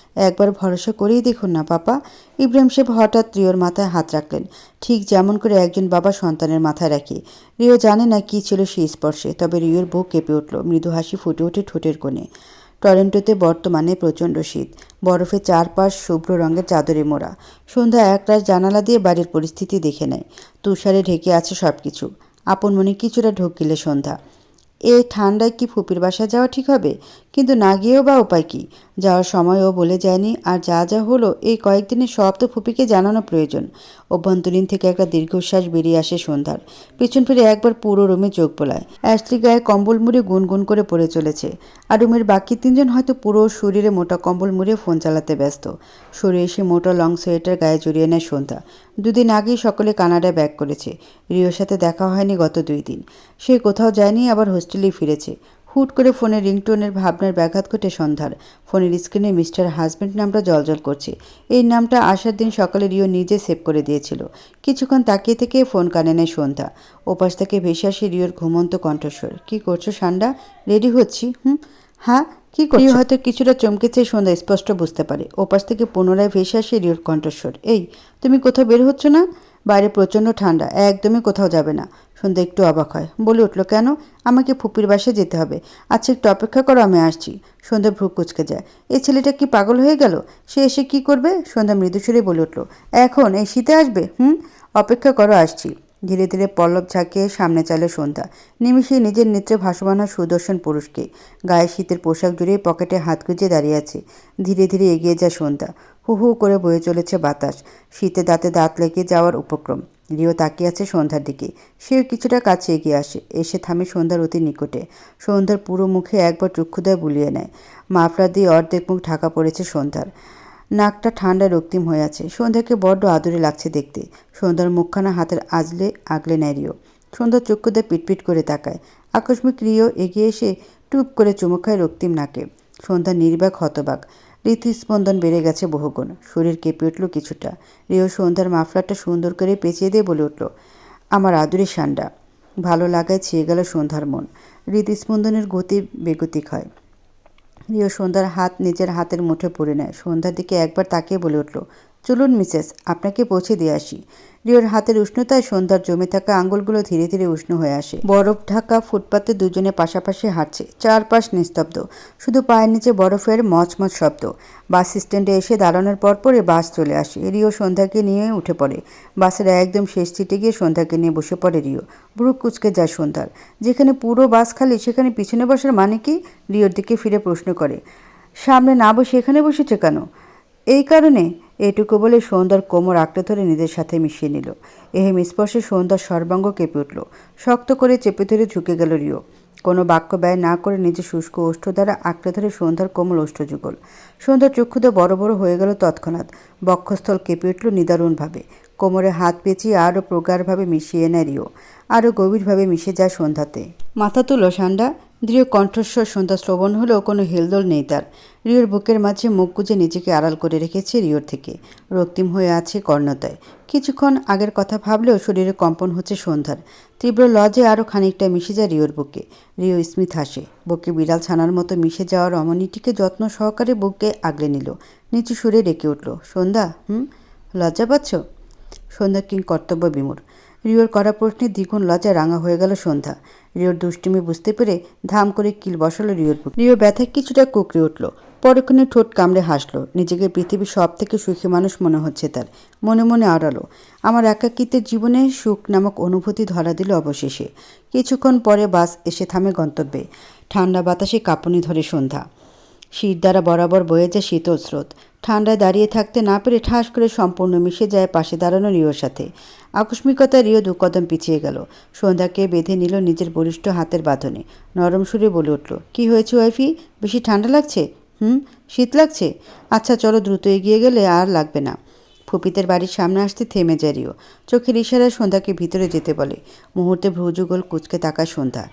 একবার ভরসা করেই দেখুন না পাপা। ইব্রাহিম সাহেব হঠাৎ রিওর মাথায় হাত রাখলেন, ঠিক যেমন করে একজন বাবা সন্তানের মাথায় রাখে। রিও জানে না কি ছিল সেই স্পর্শে, তবে রিওর বুক কেঁপে উঠল। মৃদু হাসি ফুটে ওঠে ঠোঁটের কোণে। টরন্টোতে বর্তমানে প্রচণ্ড শীত। বরফে চারপাশ শুভ্র রঙের চাদরে মোড়া। সন্ধ্যা একরাশ জানালা দিয়ে বাড়ির পরিস্থিতি দেখে নেয়। তুষারে ঢেকে আছে সব কিছু। আপন মনে কিছুটা ঢোক গিলে সন্ধ্যা। এই ঠান্ডায় কি ফুপির বাসায় যাওয়া ঠিক হবে? কিন্তু না গিয়েও বা উপায় কী? যাওয়ার সময়ও বলে যায়নি, আর যা যা হলো এই কয়েকদিনে সব তো ফুপিকে জানানো প্রয়োজন। অভ্যন্তরীণ থেকে একটা দীর্ঘশ্বাস বেরিয়ে আসে সন্ধ্যার। পিছন ফিরে একবার পুরো রুমে চোখ বোলায়। অ্যাশলি গায়ে কম্বল মুড়ে গুনগুন করে পড়ে চলেছে, আর রুমের বাকি তিনজন হয়তো পুরো শরীরে মোটা কম্বল মুড়ে ফোন চালাতে ব্যস্ত। সরে এসে মোটা লং সোয়েটার গায়ে জড়িয়ে নেয় সন্ধ্যা। দুদিন আগেই সকলে কানাডায় ব্যাক করেছে। রিওর সাথে দেখা হয়নি গত 2 দিন। সে কোথাও যায়নি, আবার হোস্টেলেই ফিরেছে। হুট করে ফোনের রিংটোনের ভাবনার ব্যাঘাত ঘটে সন্ধ্যার। ফোনের স্ক্রিনে মিস্টার হাজব্যান্ড নামটা জ্বলজ্বল করছে। এই নামটা আসার দিন সকালে রিও নিজে সেভ করে দিয়েছিল। কিছুক্ষণ তাকিয়ে থেকে ফোন কানে নেয় সন্ধ্যা। ওপাশ থেকে ভেসে আসে রিওর ঘুমন্ত কণ্ঠস্বর। কি করছো সান্ডা? রেডি হচ্ছি। হ্যাঁ, কি করছো? রিও হয়তো কিছুটা চমকেছে, সন্ধ্যা স্পষ্ট বুঝতে পারে। ওপাশ থেকে পুনরায় ভেসে আসে রিওর কণ্ঠস্বর। এই, তুমি কোথাও বের হচ্ছ না? বাইরে প্রচণ্ড ঠান্ডা, একদমই কোথাও যাবে না। সন্ধ্যা একটু অবাক হয়, বলে উঠল, কেন? আমাকে ফুপির বাসায় যেতে হবে। আচ্ছা একটু অপেক্ষা করো, আমি আসছি। সন্ধ্যা ভ্রু কুঁচকে যায়। এই ছেলেটা কি পাগল হয়ে গেল? সে এসে কি করবে? সন্ধ্যা মৃদুস্বরে বলে উঠল, এখন এই শীতে আসবে? অপেক্ষা করো, আসছি। ধীরে ধীরে পল্লব ঝাঁকিয়ে সামনে চলে সন্ধ্যা। নিমিষেই নিজের নেত্রে ভাসমান হয় সুদর্শন পুরুষকে। গায়ে শীতের পোশাক জড়িয়ে পকেটে হাত গুজে দাঁড়িয়ে আছে। ধীরে ধীরে এগিয়ে যায় সন্ধ্যা। হু হু করে বয়ে চলেছে বাতাস। শীতে দাঁতে দাঁত লেগে যাওয়ার উপক্রম। রিও তাকিয়ে আছে সন্ধ্যার দিকে। সেও কিছুটা কাছে এগিয়ে আসে, এসে থামে সন্ধ্যার অতি নিকটে। সন্ধ্যার পুরো মুখে একবার চক্ষুদয় বুলিয়ে নেয়। মাফলার দিয়ে অর্ধেক মুখ ঢাকা পড়েছে সন্ধ্যার। নাকটা ঠান্ডা রক্তিম হয়ে আছে। সন্ধ্যাকে বড্ড আদুরে লাগছে দেখতে। সন্ধ্যার মুখখানা হাতের আগলে নেয় রিও। সন্ধ্যার চক্ষুদয় পিটপিট করে তাকায়। আকস্মিক রিও এগিয়ে এসে টুপ করে চুমু খায় রক্তিম নাকে। সন্ধ্যা নির্বাক হতবাক। হৃৎস্পন্দন বেড়ে গেছে বহুগুণ। শরীর কেঁপে উঠল কিছুটা। রিও সন্ধ্যার মাফলারটা সুন্দর করে পেঁচিয়ে দিয়ে বলে উঠল, আমার আদুরে সান্ডা। ভালো লাগায় ছেয়ে গেল সন্ধ্যার মন। হৃৎস্পন্দনের গতি বেগতিক হয়। রিও সন্ধ্যার হাত নিজের হাতের মুঠে পুরে নেয়। সন্ধ্যার দিকে একবার তাকিয়ে বলে উঠল, চলুন মিসেস, আপনাকে পৌঁছে দিয়ে আসি। রিওর হাতের উষ্ণতায় সন্ধ্যার জমে থাকা আঙুলগুলো ধীরে ধীরে উষ্ণ হয়ে আসে। বরফ ঢাকা ফুটপাতে দুজনে পাশাপাশি হাঁটছে। চারপাশ নিস্তব্ধ। শুধু পায়ের নিচে বরফের মচমচ শব্দ। বাস স্ট্যান্ডে এসে দাঁড়ানোর পরপরই বাস চলে আসে। রিও সন্ধ্যাকে নিয়ে উঠে পড়ে। বাসের একদম শেষ সিটে গিয়ে সন্ধ্যাকে নিয়ে বসে পড়ে রিও। ভ্রু কুঁচকে যায় সন্ধ্যার। যেখানে পুরো বাস খালি সেখানে পিছনে বসার মানে কি? রিওর দিকে ফিরে প্রশ্ন করে। সামনে না বসে এখানে বসেছে কেন? এই কারণে। এটুকু বলে সন্ধ্যার কোমর আঁকড়ে ধরে নিজের সাথে মিশিয়ে নিল। এহেম স্পর্শে সন্ধ্যার সর্বাঙ্গ কেঁপে উঠল। শক্ত করে চেপে ধরে ঝুঁকে গেল রিও। কোনো বাক্য ব্যয় না করে নিজের শুষ্ক ওষ্ঠ দ্বারা আঁকড়ে ধরে সন্ধ্যার কোমল ওষ্ঠযুগল। সন্ধ্যার চক্ষুতে বড় বড় হয়ে গেল তৎক্ষণাৎ। বক্ষস্থল কেঁপে উঠল নিদারুণভাবে। কোমরে হাত পেঁচিয়ে আরও প্রগাঢ়ভাবে মিশিয়ে নেয় রিও। আরও গভীরভাবে মিশে যায় সন্ধ্যাতে। মাথা তুলো সান্ডা। দৃঢ় কণ্ঠস্বর সন্ধ্যা শ্রবণ হলেও কোনো হেলদোল নেই তার। রিওর বুকের মাঝে মুখ গুজে নিজেকে আড়াল করে রেখেছে রিওর থেকে। রক্তিম হয়ে আছে কর্ণতায়। কিছুক্ষণ আগের কথা ভাবলেও শরীরে কম্পন হচ্ছে সন্ধ্যার। তীব্র লজ্জে আরও খানিকটা মিশে যায় রিওর বুকে। রিও স্মিত হাসে। বুকে বিড়াল ছানার মতো মিশে যাওয়ার রমণীটিকে যত্ন সহকারে বুকে আগলে নিল। নিচু সুরে ডেকে উঠল, সন্ধ্যা, লজ্জা পাচ্ছ? সন্ধ্যা কিং কর্তব্য বিমূঢ়। রিওর করা প্রশ্নে দ্বিগুণ লজ্জায় রাঙা হয়ে গেল সন্ধ্যা। রিওর দুষ্টুমি বুঝতে পেরে ধাম করে কিল বসালো রিওর বুকে। রিও ব্যথায় কিছুটা কুকড়ে উঠল। পরক্ষণে ঠোঁট কামড়ে হাসলো। নিজেকে পৃথিবীর সব থেকে সুখী মানুষ মনে হচ্ছে তার। মনে মনে আড়ালো, আমার একাকিত্বের জীবনে সুখ নামক অনুভূতি ধরা দিল অবশেষে। কিছুক্ষণ পরে বাস এসে থামে গন্তব্যে। ঠান্ডা বাতাসে কাঁপুনি ধরে সন্ধ্যা। শীত দ্বারা বরাবর বয়ে যায় শীতল স্রোত। ঠান্ডায় দাঁড়িয়ে থাকতে না পেরে ঠাস করে সম্পূর্ণ মিশে যায় পাশে দাঁড়ানো রিওর সাথে। আকস্মিকতায় রিও দু কদম পিছিয়ে গেল। সন্ধ্যাকে বেঁধে নিল নিজের বলিষ্ঠ হাতের বাঁধনে। নরম সুরে বলে উঠল, কি হয়েছে ওয়াইফি? বেশি ঠান্ডা লাগছে? শীত লাগছে? আচ্ছা চলো, দ্রুত এগিয়ে গেলে আর লাগবে না। ফুপিতের বাড়ির সামনে আসতে থেমে যায় রিও। চোখের ইশারায় সন্ধ্যাকে ভিতরে যেতে বলে। মুহূর্তে ভ্রুযুগল কুঁচকে তাকায় সন্ধ্যা।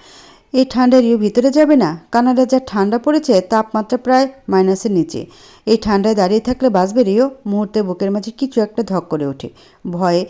এই ঠান্ডায় রিও ভিতরে যাবে না? কানাডায় যা ঠান্ডা পড়েছে, তাপমাত্রা প্রায় মাইনাসের নিচে। এই ঠান্ডায় দাঁড়িয়ে থাকলে বাঁচবে রিও? মুহূর্তে বুকের মাঝে কিছু একটা ধক করে ওঠে। ভয়ে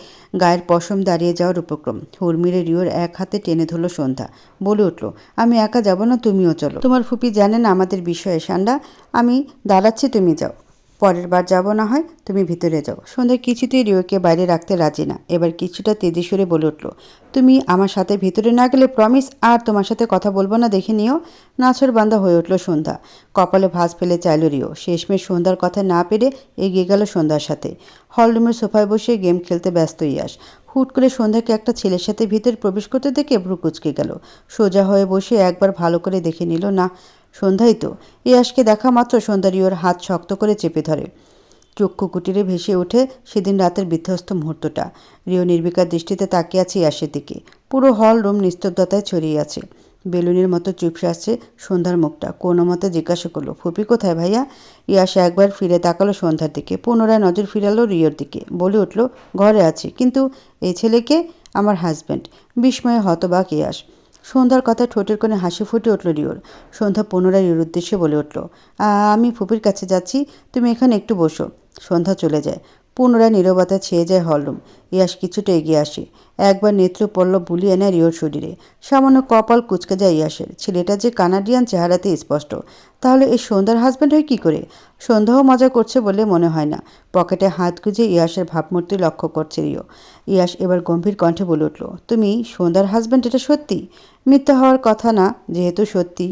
গায়ের পশম দাঁড়িয়ে যাওয়ার উপক্রম। হুড়মিড়ে রিওর এক হাতে টেনে ধরল সন্ধ্যা। বলে উঠল, আমি একা যাব না, তুমিও চলো। তোমার ফুপি জানেন আমাদের বিষয়ে সান্ডা। আমি দাঁড়াচ্ছি, তুমি যাও। পরের বার যাব না হয়, তুমি ভিতরে যাও। সন্ধ্যা কিছুতেই রিওকে বাইরে রাখতে রাজি না। এবার কিছুটা তেজি সুরে বলে উঠল, তুমি আমার সাথে ভিতরে না গেলে প্রমিস আর তোমার সাথে কথা বলবো না, দেখে নিও। নাছর বান্দা হয়ে উঠল সন্ধ্যা। কপালে ভাঁজ ফেলে চাইল রিও। শেষমেশ সন্ধ্যার কথা না পেরে এগিয়ে গেল সন্ধ্যার সাথে। হলরুমের সোফায় বসে গেম খেলতে ব্যস্ত ইয়াস। হুট করে সন্ধ্যাকে একটা ছেলের সাথে ভিতরে প্রবেশ করতে দেখে ভ্রু কুঁচকে গেল। সোজা হয়ে বসে একবার ভালো করে দেখে নিল, না, সন্ধ্যাই তো। ইয়াসকে দেখা মাত্র সন্ধ্যা রিওর হাত শক্ত করে চেপে ধরে। চক্ষু কুটিরে ভেসে ওঠে সেদিন রাতের বিধ্বস্ত মুহূর্তটা। রিও নির্বিকার দৃষ্টিতে তাকিয়ে আছে ইয়াসের দিকে। পুরো হল রুম নিস্তব্ধতায় ছড়িয়ে আছে। বেলুনের মতো চুপসে আসছে সন্ধ্যার মুখটা। কোনো মতে জিজ্ঞাসা করলো, ফুপি কোথায় ভাইয়া? ইয়াস একবার ফিরে তাকালো সন্ধ্যার দিকে। পুনরায় নজর ফিরালো রিওর দিকে। বলে উঠল, ঘরে আছি, কিন্তু এই ছেলেকে? আমার হাজব্যান্ড। বিস্ময়ে হতবাক ইয়াস। সন্ধ্যার কথা ঠোঁটের কোণে হাসি ফুটে উঠল রিওর। সন্ধ্যা পুনরায় রিওর উদ্দেশ্যে বলে উঠল, আমি ফুপির কাছে যাচ্ছি, তুমি এখানে একটু বসো। সন্ধ্যা চলে যায়। পুনরায় নীরবতা ছেয়ে যায় হলরুম। ইয়াস কিছুটা এগিয়ে আসে। একবার নেত্র পল্লব বুলিয়ে নেয় রিওর শরীরে। সামান্য কপাল কুঁচকে যায় ইয়াসের। ছেলেটা যে কানাডিয়ান চেহারাতে স্পষ্ট। তাহলে এই সন্ধ্যার হাজব্যান্ড হয় কী করে? সন্ধ্যাও মজা করছে বলে মনে হয় না। পকেটে হাত গুজে ইয়াসের ভাবমূর্তি লক্ষ্য করছে রিও। ইয়াস এবার গম্ভীর কণ্ঠে বলে উঠল, তুমি সন্ধ্যার হাজব্যান্ড? এটা সত্যি? মিথ্যা হওয়ার কথা না, যেহেতু সত্যি।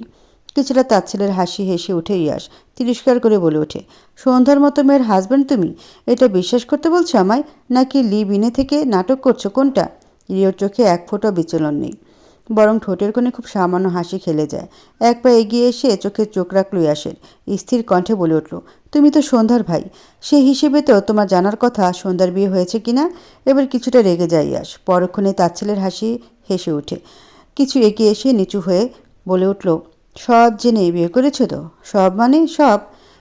কিছুটা তাচ্ছিলের হাসি হেসে উঠে ইয়াস। তিরস্কার করে বলে ওঠে, সন্ধ্যার মতো মেয়ের হাজব্যান্ড তুমি? এটা বিশ্বাস করতে বলছো আমায়, নাকি লিভ ইনে থেকে নাটক করছো, কোনটা? রিওর চোখে এক ফোঁটা বিচলন নেই, বরং ঠোঁটের কোণে খুব সামান্য হাসি খেলে যায়। এক পা এগিয়ে এসে চোখে চোখ রাখল ইয়াসের। স্থির কণ্ঠে বলে উঠল, তুমি তো সন্ধ্যার ভাই, সেই হিসেবে তো তোমার জানার কথা সন্ধ্যার বিয়ে হয়েছে কিনা। এবার কিছুটা রেগে যায় ইয়াস। পরক্ষণে তাচ্ছিলের হাসি হেসে ওঠে। কিছু এগিয়ে এসে নিচু হয়ে বলে উঠল, সব জেনে বিয়ে করেছো তো? সব মানে সব?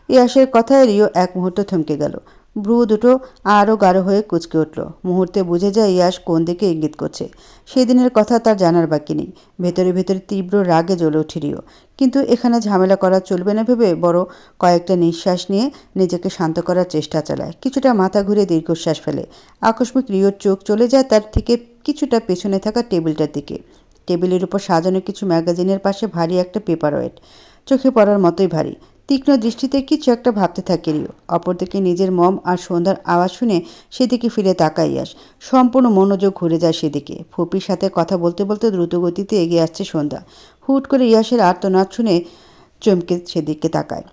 ইয়াসের কথায় রিও এক মুহূর্ত থমকে গেল। ভ্রু দুটো আরও গাঢ় হয়ে কুঁচকে উঠল। মুহূর্তে বুঝে যায় ইয়াস কোন দিকে ইঙ্গিত করছে। সেদিনের কথা তার জানার বাকি নেই। ভেতরে ভেতরে তীব্র রাগে জ্বলে ওঠে রিও, কিন্তু এখানে ঝামেলা করা চলবে না ভেবে বড় কয়েকটা নিঃশ্বাস নিয়ে নিজেকে শান্ত করার চেষ্টা চালায়। কিছুটা মাথা ঘুরে দীর্ঘশ্বাস ফেলে। আকস্মিক রিওর চোখ চলে যায় তার থেকে কিছুটা পেছনে থাকা টেবিলটার দিকে। টেবিলের উপর সাজানো কিছু ম্যাগাজিনের পাশে ভারী একটা পেপার ওয়েট, চোখে পড়ার মতোই ভারী। তীক্ষ্ণ দৃষ্টিতে কিছু একটা ভাবতে থাকে রিও। অপরদিকে নিজের মম আর সন্ধ্যার আওয়াজ শুনে সেদিকে ফিরে তাকায় ইয়াস। সম্পূর্ণ মনোযোগ ঘুরে যায় সেদিকে। ফুপির সাথে কথা বলতে বলতে দ্রুত গতিতে এগিয়ে আসছে সন্ধ্যা। হুট করে ইয়াসের আর্তনাদ শুনে চমকে সেদিকে তাকায়।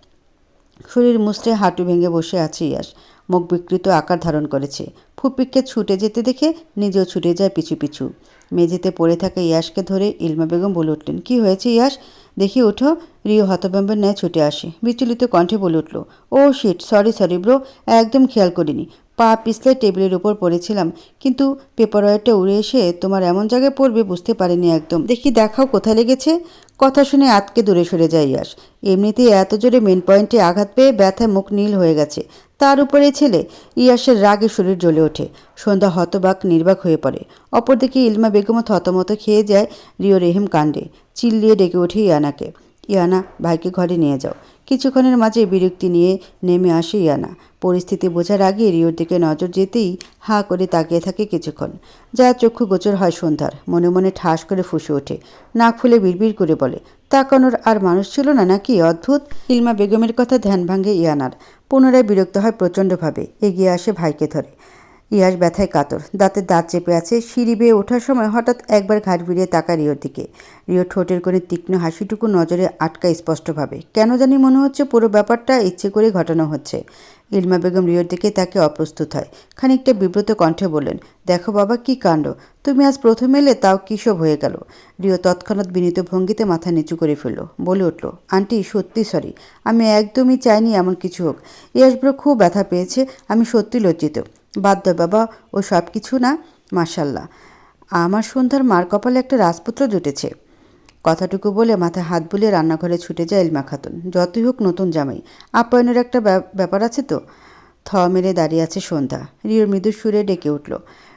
শরীর মুচড়ে হাঁটু ভেঙে বসে আছে ইয়াস। মুখ বিকৃত আকার ধারণ করেছে। ফুপিকে ছুটে যেতে দেখে নিজেও ছুটে যায় পিছু পিছু। মেঝেতে পড়ে থাকা ইয়াসকে ধরে ইলমা বেগম বলে উঠলেন, কি হয়েছে ইয়াস? দেখি ওঠো। রিও হতভম্বের ন্যায় ছুটে আসে। বিচলিত কণ্ঠে বলে উঠল, ও শিট, সরি ব্রো, একদম খেয়াল করিনি। পা পিছলে টেবিলের উপর পড়েছিলাম, কিন্তু পেপার ওয়েটটা উড়ে এসে তোমার এমন জায়গায় পড়বে বুঝতে পারিনি একদম। দেখি দেখাও কোথায় লেগেছে। কথা শুনে আতকে দূরে সরে যায় ইয়াস। এমনিতেই এত জোরে মেন পয়েন্টে আঘাত পেয়ে ব্যথায় মুখ নীল হয়ে গেছে। তার উপরে ছেলে। ইয়াসের রাগে শরীর জ্বলে ওঠে। সন্ধ্যা হতবাক নির্বাক হয়ে পড়ে। অপরদিকে ইলমা বেগমও থতমত খেয়ে যায় রিও রেহেম কাণ্ডে। চিল্লিয়ে ডেকে ওঠে ইয়ানাকে, ইয়ানা, ভাইকে ঘরে নিয়ে যাও। কিছুক্ষণের মাঝে বিরক্তি নিয়ে নেমে আসে ইয়ানা। পরিস্থিতি বোঝার আগে রিওর দিকে নজর যেতেই হাঁ করে তাকিয়ে থাকে কিছুক্ষণ। যা চক্ষু গোচর হয় সন্ধ্যার। মনে মনে ঠাস করে ফুঁসে ওঠে। নাক ফুলে বিড়বিড় করে বলে, তাকানোর আর মানুষ ছিল না নাকি? অদ্ভুত। ইলমা বেগমের কথা ধ্যান ভাঙে ইয়ানার। পুনরায় বিরক্ত হয় প্রচণ্ডভাবে। এগিয়ে আসে ভাইকে ধরে। ইয়াস ব্যথায় কাতর, দাঁতে দাঁত চেপে আছে। সিঁড়ি বেয়ে ওঠার সময় হঠাৎ একবার ঘাট ফিরিয়ে তাকায় রিওর দিকে। রিও ঠোঁটের কোণে তীক্ষ্ণ হাসিটুকু নজরে আটকায় স্পষ্টভাবে। কেন জানি মনে হচ্ছে পুরো ব্যাপারটা ইচ্ছে করে ঘটানো হচ্ছে। ইলমা বেগম রিওর দিকে তাকে অপ্রস্তুত হয়। খানিকটা বিব্রত কণ্ঠে বললেন, দেখো বাবা, কি কাণ্ড! তুমি আজ প্রথম এলে, তাও কী সব হয়ে গেল। রিও তৎক্ষণাৎ বিনীত ভঙ্গিতে মাথা নিচু করে ফেলল। বলে উঠল, আন্টি, সত্যি সরি। আমি একদমই চাইনি এমন কিছু হোক। ইয়াস ব্রো খুব ব্যথা পেয়েছে। আমি সত্যি লজ্জিত। বাদ দাও বাবা, ও সব কিছু না। মাশাল্লাহ, আমার সন্ধ্যার মার কপালে একটা রাজপুত্র জুটেছে। কথাটুকু বলে মাথায় হাত বুলিয়ে রান্নাঘরে ছুটে যায় ইলমা খাতুন। যতই হোক নতুন জামাই, আপ্যায়নের একটা ব্যাপার আছে তো। থ মেরে দাঁড়িয়ে আছে সন্ধ্যা। রিওর মৃদু সুরে ডেকে উঠল।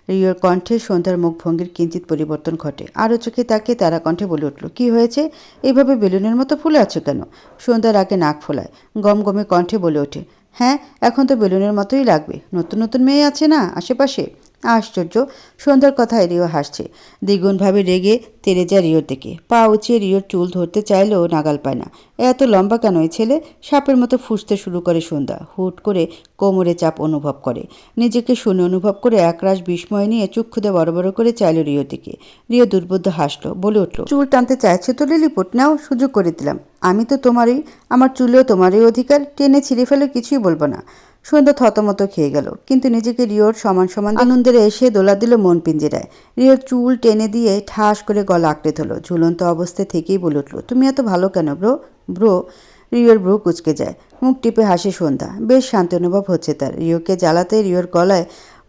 রিওর কণ্ঠে সন্ধ্যার মুখভঙ্গির কিঞ্চিত পরিবর্তন ঘটে। আরও চোখে তাকে তারা কণ্ঠে বলে উঠল, কি হয়েছে? এইভাবে বেলুনের মতো ফুলে আছো কেন? সন্ধ্যার আগে নাক ফোলায়। গমগমে কণ্ঠে বলে ওঠে, হ্যাঁ, এখন তো বেলুনের মতোই লাগবে। নতুন নতুন মেয়ে আছে না আশেপাশে। আশ্চর্য। সন্ধ্যার কথায় রিও হাসছে। দ্বিগুণভাবে রেগে তেড়ে যায় রিওর দিকে। পা উঁচিয়ে রিওর চুল ধরতে চাইলেও নাগাল পায় না। এত লম্বা কেন এই ছেলে? সাপের মতো ফুঁসতে শুরু করে সন্ধ্যা। হুট করে কোমরে চাপ অনুভব করে। নিজেকে শুনে অনুভব করে একরাশ বিস্ময় নিয়ে চক্ষুদে বড় বড় করে চাইল রিওর দিকে। রিও দুর্বোধ্য হাসল, বলে উঠল, চুল টানতে চাইছে তো লিলিপুট, নাও, সুযোগ করে দিলাম। আমি তো তোমারই, আমার চুলেও তোমারই অধিকার। টেনে ছিঁড়ে ফেলে কিছুই বলবো না। সন্ধ্যা থতমত খেয়ে গেল, কিন্তু নিজেকে রিওর সমান সমান আনন্দের এসে দোলা দিল মন পিঞ্জিরায়। রিওর চুল টেনে দিয়ে ঠাস করে গলা আঁকড়ে ধরল। ঝুলন্ত অবস্থায় থেকেই বলে উঠল, তুমি এত ভালো কেন ব্রো? ব্রো? রিওর ব্রু কুচকে যায়। মুখ টিপে হাসে সন্ধ্যা। বেশ শান্তি অনুভব হচ্ছে তার। রিওকে জ্বালাতে রিওর গলায়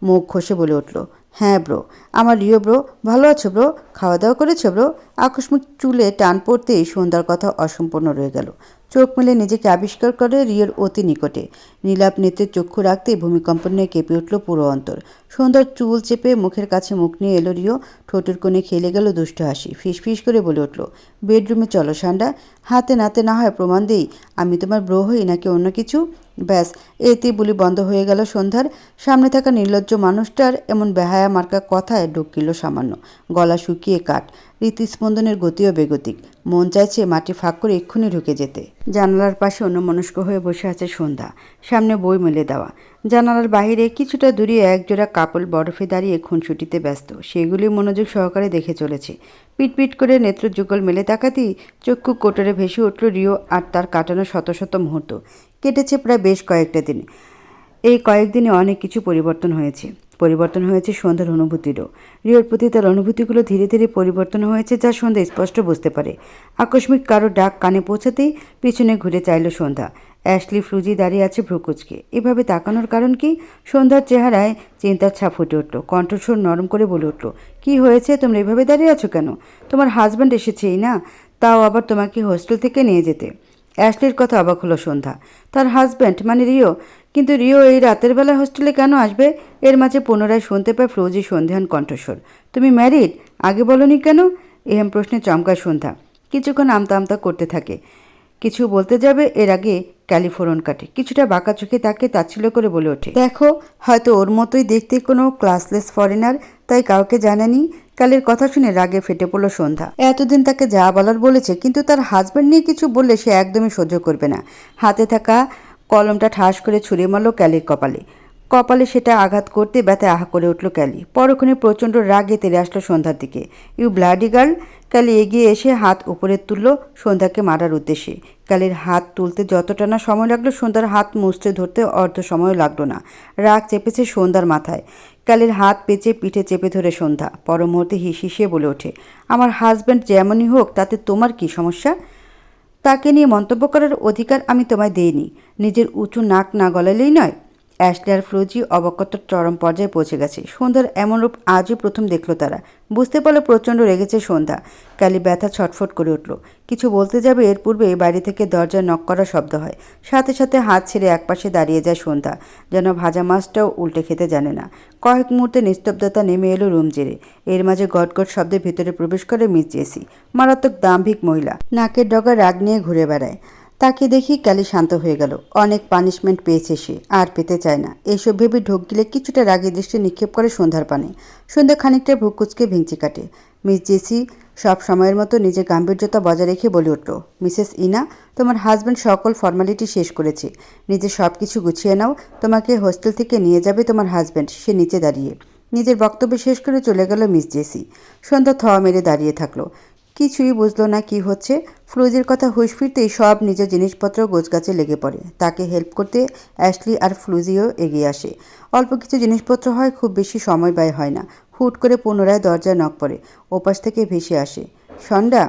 মুখ ঘষে বলে উঠল, হ্যাঁ ব্রো, আমার রিও ব্রো। ভালো আছো ব্রো? খাওয়া দাওয়া করেছো ব্রো? আকস্মিক চুলে টান পড়তেই সন্ধ্যার কথা অসম্পূর্ণ রয়ে গেল। চোখ মেলে নিজেকে আবিষ্কার করে রিওর অতি নিকটে। নীলাপ নেত্রে চক্ষু রাখতেই ভূমিকম্প নিয়ে কেঁপে উঠল পুরো অন্তর। সন্ধ্যার চুল চেপে মুখের কাছে মুখ নিয়ে এলো রিও। ঠোঁটের কোণে খেলে গেল দুষ্ট হাসি। ফিস করে বলে উঠল, বেডরুমে চলো সান্ডা। হাতে নাতে না হয় প্রমাণ দিই আমি তোমার ব্রো হই নাকি অন্য কিছু। ব্যাস, এতেই বুলি বন্ধ হয়ে গেল সন্ধ্যার। সামনে থাকা নির্লজ্জ মানুষটার এমন বেহায়া মার্কা কথায় ঢুকিল সামান্য। গলা শুকিয়ে কাঠ। হৃৎস্পন্দনের গতিও বেগতিক। মন চাইছে মাটি ফাঁক করে এক্ষুনি ঢুকে যেতে। জানালার পাশে অন্যমনস্ক হয়ে বসে আছে সন্ধ্যা। সামনে বই মেলে দেওয়া। জানালার বাহিরে কিছুটা দূরে একজোড়া কাপল বরফে দাঁড়িয়ে খুনসুটিতে ব্যস্ত। সেগুলি মনোযোগ সহকারে দেখে চলেছে। পিটপিট করে নেত্রযুগল মেলে তাকাতেই চক্ষু কোটরে ভেসে উঠল রিও আর তার কাটানো শত শত মুহূর্ত। কেটেছে প্রায় বেশ কয়েকটা দিন। এই কয়েকদিনে অনেক কিছু পরিবর্তন হয়েছে। পরিবর্তন হয়েছে সন্ধ্যার অনুভূতিরও। রিওর প্রতি তার অনুভূতিগুলো ধীরে ধীরে পরিবর্তন হয়েছে, যা সন্ধ্যা স্পষ্ট বুঝতে পারে। আকস্মিক কারো ডাক কানে পৌঁছাতেই পিছনে ঘুরে চাইল সন্ধ্যা। অ্যাশলি ফ্লুজি দাঁড়িয়ে আছে ভ্রুকুচকে। এভাবে তাকানোর কারণ কি? সন্ধ্যার চেহারায় চিন্তার ছাপ ফুটে উঠল। কণ্ঠস্বর নরম করে বলে উঠল, কি হয়েছে? তোমরা এভাবে দাঁড়িয়ে আছো কেন? তোমার হাজব্যান্ড এসেছেই না, তাও আবার তোমাকে হোস্টেল থেকে নিয়ে যেতে। অ্যাশলির কথা অবাক হলো সন্ধ্যা। তার হাজব্যান্ড মানে রিও? কিন্তু রিও এই রাতের বেলা হোস্টেলে কেন আসবে? এর মাঝে পুনরায় শুনতে পায় ফ্লোজি সন্ধ্যান কণ্ঠস্বর। তুমি ম্যারিড? আগে বলনি কেন? এহেম প্রশ্নে চমকায় সন্ধ্যা। কিছুক্ষণ আমতা আমতা করতে থাকে। কিছু বলতে যাবে এর আগে ক্যালি ফোরন কাটে। কিছুটা বাঁকা চোখে তাকে তাচ্ছিল্য করে বলে ওঠে, দেখো, হয়তো ওর মতোই দেখতে কোনো ক্লাসলেস ফরেনার, তাই কাউকে জানানি। ক্যালির কথা শুনে রাগে ফেটে পড়ল সন্ধ্যা। এতদিন তাকে যা বলার বলেছে, কিন্তু তার হাজব্যান্ড নিয়ে কিছু বললে সে একদমই সহ্য করবে না। হাতে থাকা কলমটা ঠাস করে ছুঁড়ে মারল ক্যালির কপালে। কপালে সেটা আঘাত করতে ব্যথায় আহা করে উঠল ক্যালি। পরক্ষণে প্রচণ্ড রাগে তেড়ে আসলো সন্ধ্যার দিকে। You bloody girl! ক্যালি এগিয়ে এসে হাত উপরে তুলল সন্ধ্যাকে মারার উদ্দেশ্যে। ক্যালির হাত তুলতে যতটা না সময় লাগলো, সন্ধ্যার হাত মুছতে ধরতে অর্ধ সময় লাগলো না। রাগ চেপেছে সন্ধ্যার মাথায়। ক্যালির হাত পেঁচে পিঠে চেপে ধরে সন্ধ্যা পর মুহূর্তে হিসিয়ে বলে ওঠে, আমার হাজব্যান্ড যেমনই হোক তাতে তোমার কি সমস্যা? তাকে নিয়ে মন্তব্য করার অধিকার আমি তোমায় দেইনি। নিজের উঁচু নাক না গলালেই নয়। অ্যাশলি আর ফ্লোজি অবকতার চরম পর্যায়ে পৌঁছে গেছে। সন্ধ্যার এমন রূপ আজই প্রথম দেখল তারা। বুঝতে পারলো প্রচণ্ড রেগেছে সন্ধ্যা। ক্যালি ব্যথা ছটফট করে উঠল। কিছু বলতে যাবে এর পূর্বে বাইরে থেকে দরজায় নক করার শব্দ হয়। সাথে সাথে হাত ছেড়ে একপাশে দাঁড়িয়ে যায় সন্ধ্যা, যেন ভাজা মাছটাও উল্টে খেতে জানে না। কয়েক মুহূর্তে নিস্তব্ধতা নেমে এলো রুম জেরে। এর মাঝে গটগট শব্দে ভেতরে প্রবেশ করে মিস জেসি। মারাত্মক দাম্ভিক মহিলা, নাকের ডগা রাগ নিয়ে ঘুরে বেড়ায়। তাকে দেখি ক্যালি শান্ত হয়ে গেল। অনেক পানিশমেন্ট পেয়েছে সে, আর পেতে চায় না। এইসব ভেবে ঢোক গিলে কিছুটা রাগী দৃষ্টি নিক্ষেপ করে সন্ধ্যার পানে। সন্ধ্যা খানিকটা ভ্রুকুচকে ভেঙচি কাটে। মিস জেসি সব সময়ের মতো নিজের গাম্ভীর্যতা বজায় রেখে বলে উঠল, মিসেস ইনা, তোমার হাজব্যান্ড সকল ফর্মালিটি শেষ করেছে। নিজের সব কিছু গুছিয়ে নাও। তোমাকে হোস্টেল থেকে নিয়ে যাবে তোমার হাজব্যান্ড। সে নিচে দাঁড়িয়ে নিজের বক্তব্য শেষ করে চলে গেল মিস জেসি। সন্ধ্যা থ মেরে দাঁড়িয়ে থাকলো। কিছুই বুঝলো না কি হচ্ছে। ফ্লোজির কথা হুঁশ ফিরতেই সব নিজের জিনিসপত্র গোছগাছে লেগে পড়ে। তাকে হেল্প করতে অ্যাশলি আর ফ্লুজিও এগিয়ে আসে। অল্প কিছু জিনিসপত্র হয়, খুব বেশি সময় ব্যয় হয় না। হুট করে পুনরায় দরজায় নক পড়ে। ওপাশ থেকে ভেসে আসে সন্ধ্যা।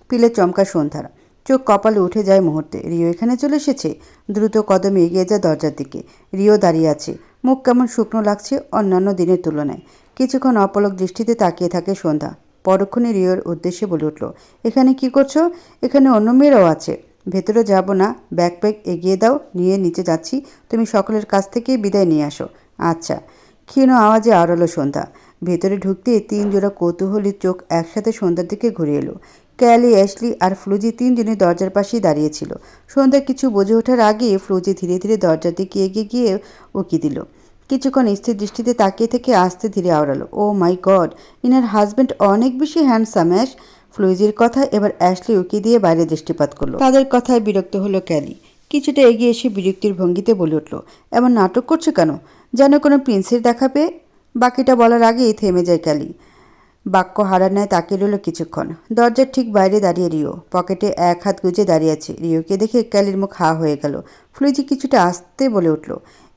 পিলে চমকা সন্ধ্যার চোখ কপালে উঠে যায় মুহূর্তে। রিও এখানে চলে এসেছে। দ্রুত কদমে এগিয়ে যায় দরজার দিকে। রিও দাঁড়িয়ে আছে। মুখ কেমন শুকনো লাগছে অন্যান্য দিনের তুলনায়। কিছুক্ষণ অপলক দৃষ্টিতে তাকিয়ে থাকে সন্ধ্যা। পরক্ষণে রিওর উদ্দেশ্যে বলে উঠল, এখানে কি করছো? এখানে অন্য মেয়েরাও আছে। ভেতরে যাব না, ব্যাকপ্যাক এগিয়ে দাও, নিয়ে নিচে যাচ্ছি। তুমি সকলের কাছ থেকেই বিদায় নিয়ে আসো। আচ্ছা। ক্ষীণ আওয়াজে আওড়ালো সন্ধ্যা। ভেতরে ঢুকতে 3 জোড়া কৌতূহলী চোখ একসাথে সন্ধ্যার দিকে ঘুরে এলো। ক্যালি, অ্যাশলি আর ফ্লুজি 3 জনই দরজার পাশেই দাঁড়িয়েছিল। সন্ধ্যা কিছু বুঝে ওঠার আগে ফ্লুজি ধীরে ধীরে দরজার দিকে এগিয়ে গিয়ে উকি দিল। কিছুক্ষণ স্থির দৃষ্টিতে তাকিয়ে থেকে আস্তে ধীরে আওড়ালো, ও মাই গড, ইনার হাজব্যান্ড অনেক বেশি হ্যান্ডসাম। অ্যাশ। ফ্লুজির কথা এবার অ্যাশলি উকি দিয়ে বাইরে দৃষ্টিপাত করলো। তাদের কথায় বিরক্ত হলো ক্যালি। কিছুটা এগিয়ে এসে বিরক্তির ভঙ্গিতে বলে উঠল, এমন নাটক করছো কেন? যেন কোনো প্রিন্সের দেখা পেয়ে। বাকিটা বলার আগেই থেমে যায় ক্যালি। বাক্য হারার ন্যায় তাকিয়ে রইল কিছুক্ষণ। দরজার ঠিক বাইরে দাঁড়িয়ে রিও, পকেটে এক হাত গুজে দাঁড়িয়ে আছে। রিওকে দেখে ক্যালির মুখ হা হয়ে গেল। ফ্লুজি কিছুটা আস্তে বলে উঠল,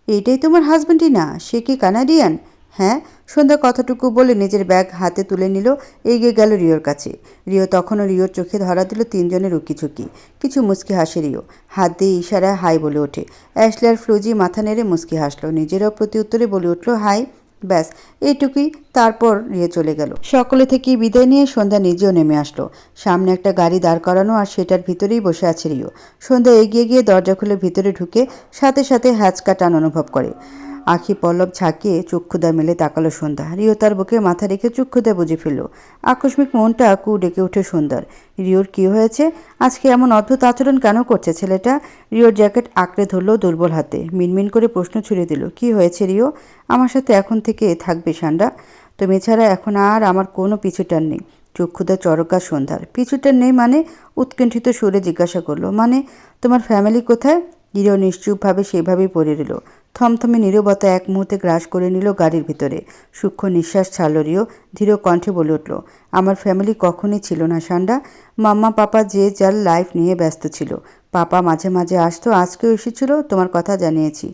এইটাই তোমার হাজব্যান্ডই না? সে কি কানাডিয়ান? হ্যাঁ। সন্ধ্যা কথাটুকু বলে নিজের ব্যাগ হাতে তুলে নিল, এগিয়ে গেল রিওর কাছে। রিও তখনও রিওর চোখে ধরা দিল 3 জনের উকিঝুঁকি। কিছু মুচকি হাসে রিও, হাত দিয়ে ইশারায় হাই বলে ওঠে। অ্যাশলি আর ফ্লুজি মাথা নেড়ে মুচকি হাসলো। নিজেরাও প্রতি উত্তরে বলে উঠল হাই। ব্যাস এইটুকুই। তারপর রিও চলে গেল। সকলে থেকে বিদায় নিয়ে সন্ধ্যা নিজেও নেমে আসলো। সামনে একটা গাড়ি দাঁড় করানো, আর সেটার ভিতরেই বসে আছে রিও। সন্ধ্যা এগিয়ে গিয়ে দরজা খুলে ভিতরে ঢুকে সাথে সাথে হ্যাঁচকা টান অনুভব করে। আখি পল্লব ঝাঁকিয়ে চক্ষুদা মেলে তাকালো সন্ধ্যা। রিও তার বুকে মাথা রেখে চক্ষুদা বুঝে ফেলল। আকস্মিক মনটা কু ডেকে উঠে সন্ধ্যার। রিওর কি হয়েছে? আজকে এমন অদ্ভুত আচরণ কেন করছে ছেলেটা? রিওর জ্যাকেট আঁকড়ে ধরল দুর্বল হাতে। মিনমিন করে প্রশ্ন ছুড়ে দিল, কি হয়েছে রিও? আমার সাথে এখন থেকে থাকবে সান্ডা। তুমি ছাড়া এখন আর আমার কোনো পিছুটান নেই। চক্ষুদা চরকা সন্ধ্যার। পিছুটান নেই মানে? উৎকণ্ঠিত সুরে জিজ্ঞাসা করলো, মানে তোমার ফ্যামিলি কোথায়? রিও নিশ্চুপভাবে সেভাবেই পড়ে রইল। থমথমে নীরবতা এক মুহূর্তে গ্রাস করে নিল গাড়ির ভিতরে। সূক্ষ্ম নিঃশ্বাস ছাড়ল রিও। ধীর কণ্ঠে বলে উঠল, আমার ফ্যামিলি কখনই ছিল না সান্ডা। মাম্মা পাপা যে যার লাইফ নিয়ে ব্যস্ত ছিল। পাপা মাঝে মাঝে আসতো, আজকেও এসেছিল, তোমার কথা জানিয়েছি।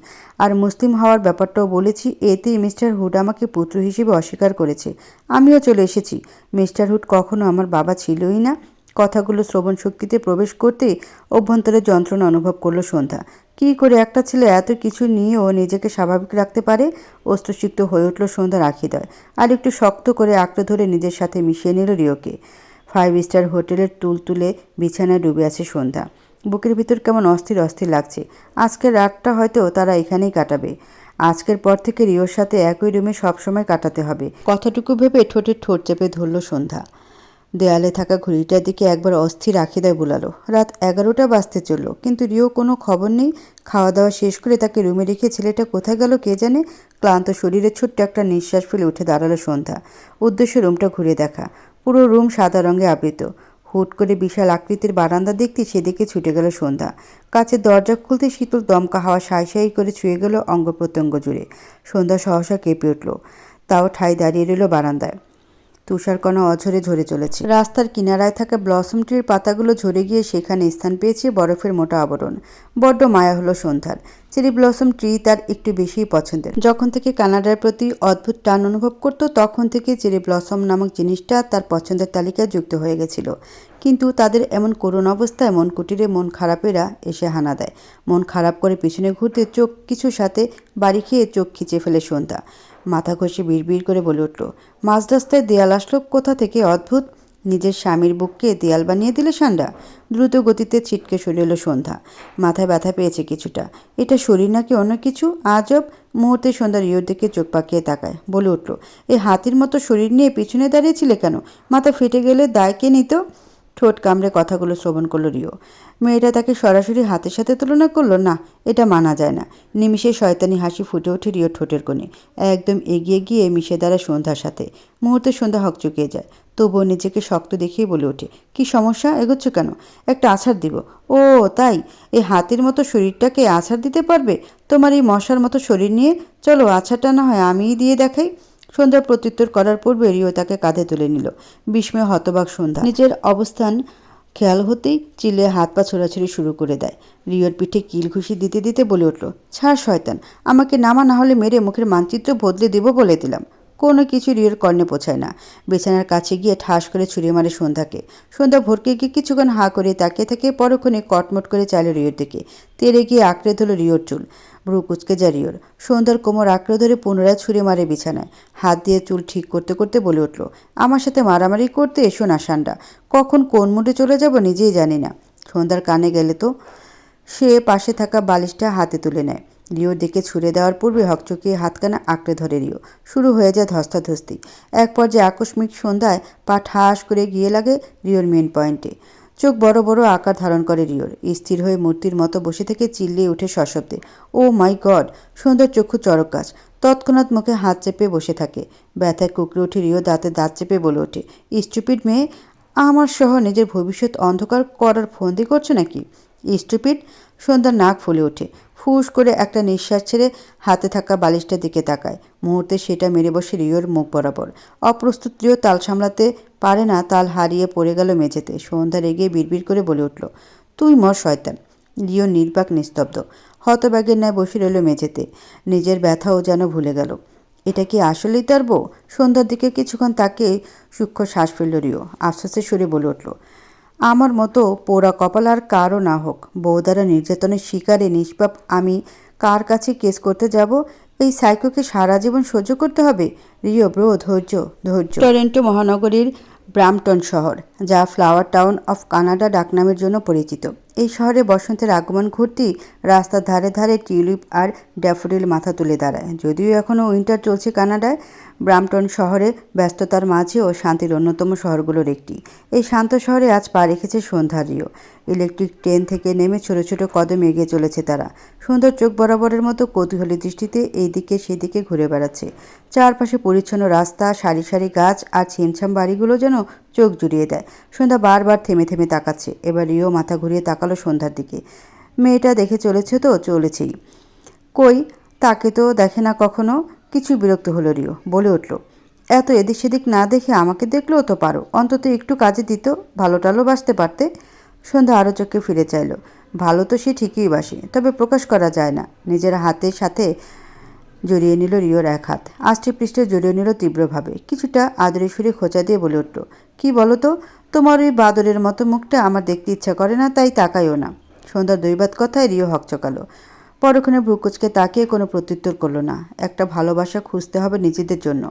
আর মুসলিম হওয়ার ব্যাপারটাও বলেছি। এতেই মিস্টার হুড আমাকে পুত্র হিসেবে অস্বীকার করেছে। আমিও চলে এসেছি। মিস্টার হুড কখনো আমার বাবা ছিলই না। কথাগুলো শ্রবণ শক্তিতে প্রবেশ করতেই অভ্যন্তরে যন্ত্রণা অনুভব করলো সন্ধ্যা। কী করে একটা ছেলে এত কিছু নিয়েও নিজেকে স্বাভাবিক রাখতে পারে? অস্ত্রসিক্ত হয়ে উঠল সন্ধ্যার আখিদয়। আর একটু শক্ত করে আঁকড়ে ধরে নিজের সাথে মিশিয়ে নিল রিওকে। 5 স্টার হোটেলের তুলতুলে বিছানায় ডুবে আছে সন্ধ্যা। বুকের ভিতর কেমন অস্থির অস্থির লাগছে। আজকের রাতটা হয়তো তারা এখানেই কাটাবে। আজকের পর থেকে রিওর সাথে একই রুমে সবসময় কাটাতে হবে, কথাটুকু ভেবে ঠোঁটে ঠোঁট চেপে ধরল সন্ধ্যা। দেয়ালে থাকা ঘড়িটার দিকে একবার অস্থির আখিদায় বুলালো। রাত 11টা বাজতে চলল, কিন্তু রিও কোনো খবর নেই। খাওয়া দাওয়া শেষ করে তাকে রুমে রেখে ছেলেটা কোথায় গেল কে জানে। ক্লান্ত শরীরে ছোট্ট একটা নিঃশ্বাস ফেলে উঠে দাঁড়ালো সন্ধ্যা। উদ্দেশ্য রুমটা ঘুরে দেখা। পুরো রুম সাদা রঙে আবৃত। হুট করে বিশাল আকৃতির বারান্দা দেখতে সেদিকে ছুটে গেল সন্ধ্যা। কাছের দরজা খুলতে শীতল দমকা হাওয়া সাঁই সাঁই করে ছুঁয়ে গেল অঙ্গ প্রত্যঙ্গ জুড়ে। সন্ধ্যা সহসা কেঁপে উঠল। তাও ঠাই দাঁড়িয়ে রইল বারান্দায়। তুষারকণা অঝরে ঝরে চলেছে। রাস্তার কিনারায় থাকা ব্লসম ট্রির পাতাগুলো ঝরে গিয়ে সেখানে স্থান পেয়েছে বরফের মোটা আবরণ। বড্ড মায়া হলো সন্ধ্যার। চেরি ব্লসম ট্রি তার একটু বেশিই পছন্দের। যখন থেকে কানাডার প্রতি অদ্ভুত টান অনুভব করত, তখন থেকে চেরি ব্লসম নামক জিনিসটা তার পছন্দের তালিকায় যুক্ত হয়ে গেছিল। কিন্তু তাদের এমন করুণ অবস্থায় মন কুটিরে মন খারাপেরা এসে হানা দেয়। মন খারাপ করে পিছনে ঘুরতে চোখ কিছুর সাথে বাড়ি খেয়ে চোখ খিচে ফেলে সন্ধ্যা। মাথা ঘষে বিড়বিড় করে বলে উঠল, মাঝ রাস্তায় দেয়াল আসলো কোথা থেকে? অদ্ভুত! নিজের স্বামীর বুককে দেয়াল বানিয়ে দিলে সান্ডা। দ্রুত গতিতে ছিটকে সরে এলো সন্ধ্যা। মাথায় ব্যথা পেয়েছে কিছুটা। এটা শরীর নাকি অন্য কিছু? আজব! মুহূর্তে সন্ধ্যা রিওর দিকে চোখ পাকিয়ে তাকায়, বলে উঠল, এই হাতির মতো শরীর নিয়ে পিছনে দাঁড়িয়েছিলে কেন? মাথা ফেটে গেলে দায় কে নিত? ঠোঁট কামড়ে কথাগুলো শ্রবণ করল রিও। মেয়েটা তাকে সরাসরি হাতের সাথে তুলনা করলো না, এটা মানা যায় না। নিমিষে শয়তানি হাসি ফুটে ওঠে রিওর ঠোঁটের কোণে। একদম এগিয়ে গিয়ে মিশে দাঁড়ায় সন্ধ্যার সাথে। মুহূর্তে সন্ধ্যা হকচকিয়ে যায়। তবুও নিজেকে শক্ত দেখিয়ে বলে ওঠে, কি সমস্যা? এগোচ্ছ কেন? একটা আছাড় দিব। ও তাই? এই হাতির মতো শরীরটাকে আছাড় দিতে পারবে? তোমার এই মশার মতো শরীর নিয়ে? চলো আছাড়টা না হয় আমিই দিয়ে দেখাই। সন্ধ্যার প্রত্যুত্তর করার পূর্বে রিও তাকে কাঁধে তুলে নিল। বিস্ময়ে হতবাক সন্ধ্যা নিজের অবস্থান খেয়াল হতেই চিল্লে হাত পা ছোড়াছুড়ি শুরু করে দেয়। রিওর পিঠে কিল ঘুষি দিতে দিতে বলে উঠল, ছাড় শয়তান, আমাকে নামা, না হলে মেরে মুখের মানচিত্র বদলে দেব বলে দিলাম। কোনো কিছু রিওর কর্ণে পৌঁছায় না। বিছানার কাছে গিয়ে ঠাস করে ছুঁড়ে মারে সন্ধ্যাকে। সন্ধ্যা ভরকে গিয়ে কিছুক্ষণ হাঁ করে তাকিয়ে থেকে পরক্ষণে কটমট করে চাইল রিওর দিকে। তেড়ে গিয়ে আঁকড়ে ধরল রিওর চুল। ভ্রু কুচকে যায় রিওর। সন্ধ্যার কোমর আঁকড়ে ধরে পুনরায় ছুঁড়ে মারে বিছানায়। হাত দিয়ে চুল ঠিক করতে করতে বলে উঠল, আমার সাথে মারামারি করতে এসো না সান্ডা। কখন কোন মুডে চলে যাব নিজেই জানি না। সন্ধ্যার কানে গেলে তো সে পাশে থাকা বালিশটা হাতে তুলে নেয়। রিওর দিকে ছুঁড়ে দেওয়ার পূর্বে হকচকিয়ে হাতখানা আঁকড়ে ধরে রিও। শুরু হয়ে যায় ধস্তাধস্তি। এক পর্যায়ে আকস্মিক সন্ধ্যায় পা ঠাস করে গিয়ে লাগে রিওর মেন পয়েন্টে। চোখ বড় বড় আকার ধারণ করে রিওর। স্থির হয়ে মূর্তির মতো বসে থেকে চিল্লিয়ে উঠে সশব্দে, ও মাই গড! সন্ধ্যার চক্ষু চড়ক গাছ। তৎক্ষণাৎ মুখে হাত চেপে বসে থাকে। ব্যথায় কুকড়ে উঠে রিও দাঁতে দাঁত চেপে বলে ওঠে, স্টুপিড মেয়ে, আমার সহ নিজের ভবিষ্যৎ অন্ধকার করার ফন্দি করছো নাকি? স্টুপিড! সন্ধ্যার নাক ফুলে ওঠে। ফুস করে একটা নিঃশ্বাস ছেড়ে হাতে থাকা বালিশটার দিকে তাকায়। মুহূর্তে সেটা মেরে বসে রিওর মুখ বরাবর। অপ্রস্তুত রিও তাল সামলাতে পারে না, তাল হারিয়ে পড়ে গেল মেঝেতে। সন্ধ্যা রেগে বিড়বিড় করে বলে উঠল, তুই মর শয়তান! রিও নির্বাক নিস্তব্ধ। হতব্যাগের ন্যায় বসে রইল মেঝেতে। নিজের ব্যথাও যেন ভুলে গেল। এটা কি আসলেই তার বউ? সন্ধ্যার দিকে কিছুক্ষণ তাকে সূক্ষ্ম শ্বাস ফেলল রিও। আফসোসের সুরে বলে উঠল, আমার মতো পোড়া কপাল আর কারও না হোক। বউ দ্বারা নির্যাতনের শিকারে নিষ্পাপ আমি কার কাছে কেস করতে যাব? এই সাইকোকে সারা জীবন সহ্য করতে হবে? রিও ব্রো, ধৈর্য ধৈর্য। টরন্টো মহানগরীর ব্রাম্পটন শহর, যা ফ্লাওয়ার টাউন অফ কানাডা ডাকনামের জন্য পরিচিত। এই শহরে বসন্তের আগমন ঘটতেই রাস্তার ধারে ধারে টিউলিপ আর ড্যাফোডিল মাথা তুলে দাঁড়ায়। যদিও এখনও উইন্টার চলছে কানাডায়, ব্রাম্পটন শহরে ব্যস্ততার মাঝেও শান্তির অন্যতম শহরগুলোর একটি। এই শান্ত শহরে আজ পা রেখেছে সন্ধ্যা রিও। ইলেকট্রিক ট্রেন থেকে নেমে ছোট ছোট কদম এগিয়ে চলেছে তারা। সুন্দর চোখ বরাবরের মতো কৌতূহলী দৃষ্টিতে এইদিকে সেদিকে ঘুরে বেড়াচ্ছে। চারপাশে পরিচ্ছন্ন রাস্তা, সারি সারি গাছ আর ছিমছাম বাড়িগুলো যেন চোখ জুড়িয়ে দেয়। সন্ধ্যা বারবার থেমে থেমে তাকাচ্ছে। এবার রিও মাথা ঘুরিয়ে তাকালো সন্ধ্যার দিকে। মেয়েটা দেখে চলেছে তো চলেছেই, কই তাকে তো দেখে না কখনো। কিছু বিরক্ত হলো রিও, বলে উঠল, এত এদিক সেদিক না দেখে আমাকে দেখলেও তো পারো, অন্তত একটু কাজে দিত, ভালো টালো বাসতে পারতে। সন্ধ্যা আরও চোখে ফিরে চাইল। ভালো তো সে ঠিকই বাসে, তবে প্রকাশ করা যায় না। নিজের হাতের সাথে জড়িয়ে নিল রিওর এক হাত, আষ্টে পৃষ্ঠে জড়িয়ে নিল তীব্রভাবে। কিছুটা আদরে সুরে খোঁচা দিয়ে বলে উঠল, কি বলো তো, তোমার ওই বাদরের মতো মুখটা আমার দেখতে ইচ্ছা করে না, তাই তাকাইও না। সন্ধ্যার দৈবাত কথায় রিও হকচকালো। পরক্ষণে ভ্রুকুচকে তাকিয়ে কোনো প্রত্যুত্তর করল না। একটা ভালোবাসা খুঁজতে হবে নিজেদের জন্য।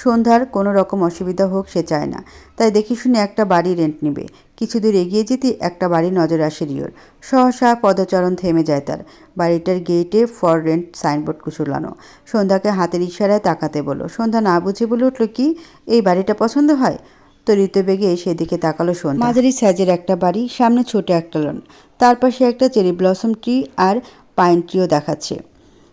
সন্ধ্যার কোনো রকম অসুবিধা হোক সে চায় না, তাই দেখে শুনে একটা বাড়ি রেন্ট নেবে। কিছু দূর এগিয়ে যেতেই একটা বাড়ি নজরে আসে রিওর। সহসা পদচারণ থেমে যায় তার। বাড়িটার গেটে ফর রেন্ট সাইনবোর্ড ঝুলানো। সন্ধ্যাকে হাতের ইশারায় তাকাতে বলল। সন্ধ্যা না বুঝে বলে উঠল, কি এই বাড়িটা পছন্দ হয়? তরিত বেগে সেদিকে তাকালো সন্ধ্যা। মাঝারি সাইজের একটা বাড়ি, সামনে ছোট একটা লন, তার পাশে একটা চেরি ব্লসম ট্রি আর পাইন ট্রিও দেখাচ্ছে।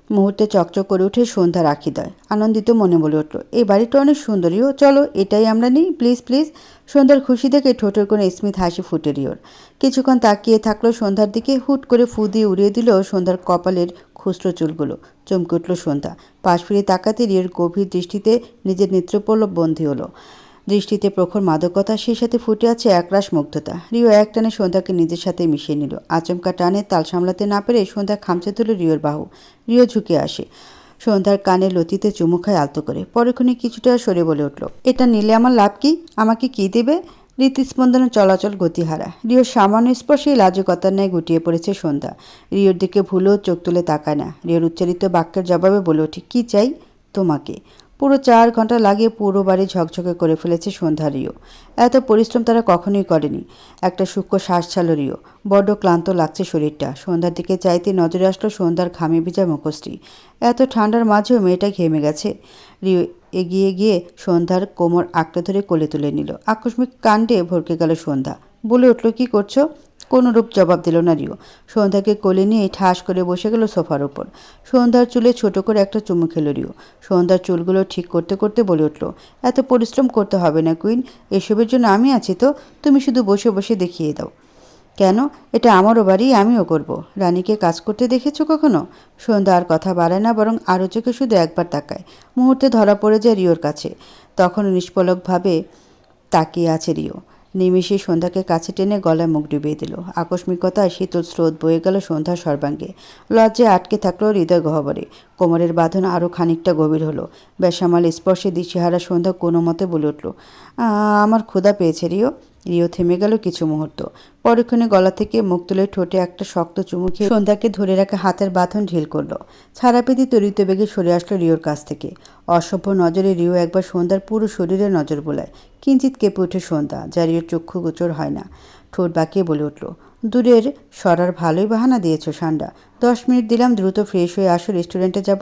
মুহূর্তে চকচক করে উঠে সন্ধ্যা রাখি দেয়। আনন্দিত মনে বলে উঠল, এই বাড়িটা অনেক সুন্দরীও, চলো এটাই আমরা নিই, প্লিজ প্লিজ। সন্ধ্যার খুশি দেখে ঠোঁটের কোনো স্মিত হাসি ফুটে রিওর। কিছুক্ষণ তাকিয়ে থাকলো সন্ধ্যার দিকে, হুট করে ফু দিয়ে উড়িয়ে দিল সন্ধ্যার কপালের খুচরো চুলগুলো। চমকে উঠল সন্ধ্যা। পাশ ফিরে তাকাতে রিওর গভীর দৃষ্টিতে নিজের নেত্রপল্লব বন্দী হলো। দৃষ্টিতে প্রখর মাদকতা, সেই সাথে ফুটে আছে একরাশ মুগ্ধতা। রিও এক টানে সন্ধ্যাকে নিজের সাথে মিশিয়ে নিল। আচমকা টানে তাল সামলাতে না পেরে সন্ধ্যা খামচে তুলে রিওর বাহু। রিও ঝুঁকে আসে, সন্ধ্যার কানে লতিতে চুমু খায় আলতো করে। পরক্ষণে কিছুটা সরে বলে উঠল, এটা নিলে আমার লাভ কি? আমাকে কি দেবে? হৃৎস্পন্দনে চলাচল গতিহারা। রিওর সামান্য স্পর্শেই লাজুকতার ন্যায় গুটিয়ে পড়েছে সন্ধ্যা। রিওর দিকে ভুলেও চোখ তুলে তাকায় না। রিওর উচ্চারিত বাক্যের জবাবে বলে ওঠে, কি চাই? তোমাকে। পুরো 4 ঘন্টা লাগিয়ে পুরো বাড়ি ঝকঝকে করে ফেলেছে সন্ধ্যা। রিও এত পরিশ্রম তারা কখনোই করেনি। একটা সূক্ষ্ম শ্বাস ছাড়ল রিও। বড্ড ক্লান্ত লাগছে শরীরটা। সন্ধ্যার দিকে চাইতে নজরে আসলো সন্ধ্যার ঘামে ভিজা মুখশ্রী। এত ঠান্ডার মাঝেও মেয়েটা ঘেমে গেছে। রিও এগিয়ে গিয়ে সন্ধ্যার কোমর আঁকড়ে ধরে কোলে তুলে নিল। আকস্মিক কাণ্ডে ভরকে গেল সন্ধ্যা। বলে উঠল, কি করছো? কোনোরূপ জবাব দিল না রিও। সন্ধ্যাকে কোলে নিয়ে ঠাস করে বসে গেল সোফার ওপর। সন্ধ্যার চুলে ছোট করে একটা চুমু খেল রিও। সন্ধ্যার চুলগুলো ঠিক করতে করতে বলে উঠল, এত পরিশ্রম করতে হবে না কুইন, এসবের জন্য আমি আছি তো, তুমি শুধু বসে বসে দেখিয়ে দাও। কেন? এটা আমারও বাড়ি, আমিও করব। রানীকে কাজ করতে দেখেছো কখনো? সন্ধ্যা আর কথা বাড়ায় না, বরং আরও চোখে শুধু একবার তাকায়। মুহূর্তে ধরা পড়ে যায় রিওর কাছে। তখন নিষ্পলকভাবে তাকিয়ে আছে রিও। নিমিষে সন্ধ্যাকে কাছে টেনে গলায় মুখ ডুবিয়ে দিল। আকস্মিকতায় শীতল স্রোত বয়ে গেল সন্ধ্যার সর্বাঙ্গে। লজ্জায় আটকে থাকলো হৃদয় গহ্বরে। কোমরের বাঁধন আরও খানিকটা গভীর হলো। বেসামাল স্পর্শে দিশেহারা সন্ধ্যা কোনো মতে বলে উঠল, আমার ক্ষুধা পেয়েছে রিও। রিও থেমে গেল কিছু মুহূর্ত। পরক্ষণে গলা থেকে মুখ তুলে ঠোঁটে একটা শক্ত চুমু খেয়ে সন্ধ্যাকে ধরে রাখা হাতের বাঁধন ঢিল করল। ছাড়া পেতে তরিত বেগে সরে আসলো রিওর কাছ থেকে। অসভ্য নজরে রিও একবার সন্ধ্যার পুরো শরীরে নজর বোলায়। কিঞ্চিত কেঁপে ওঠে সন্ধ্যা, যা রিওর চক্ষু গোচর হয় না। ঠোঁট বাঁকিয়ে বলে উঠল, দূরের সরার ভালোই বাহানা দিয়েছ সান্ডা। 10 মিনিট দিলাম, দ্রুত ফ্রেশ হয়ে আসো, রেস্টুরেন্টে যাব।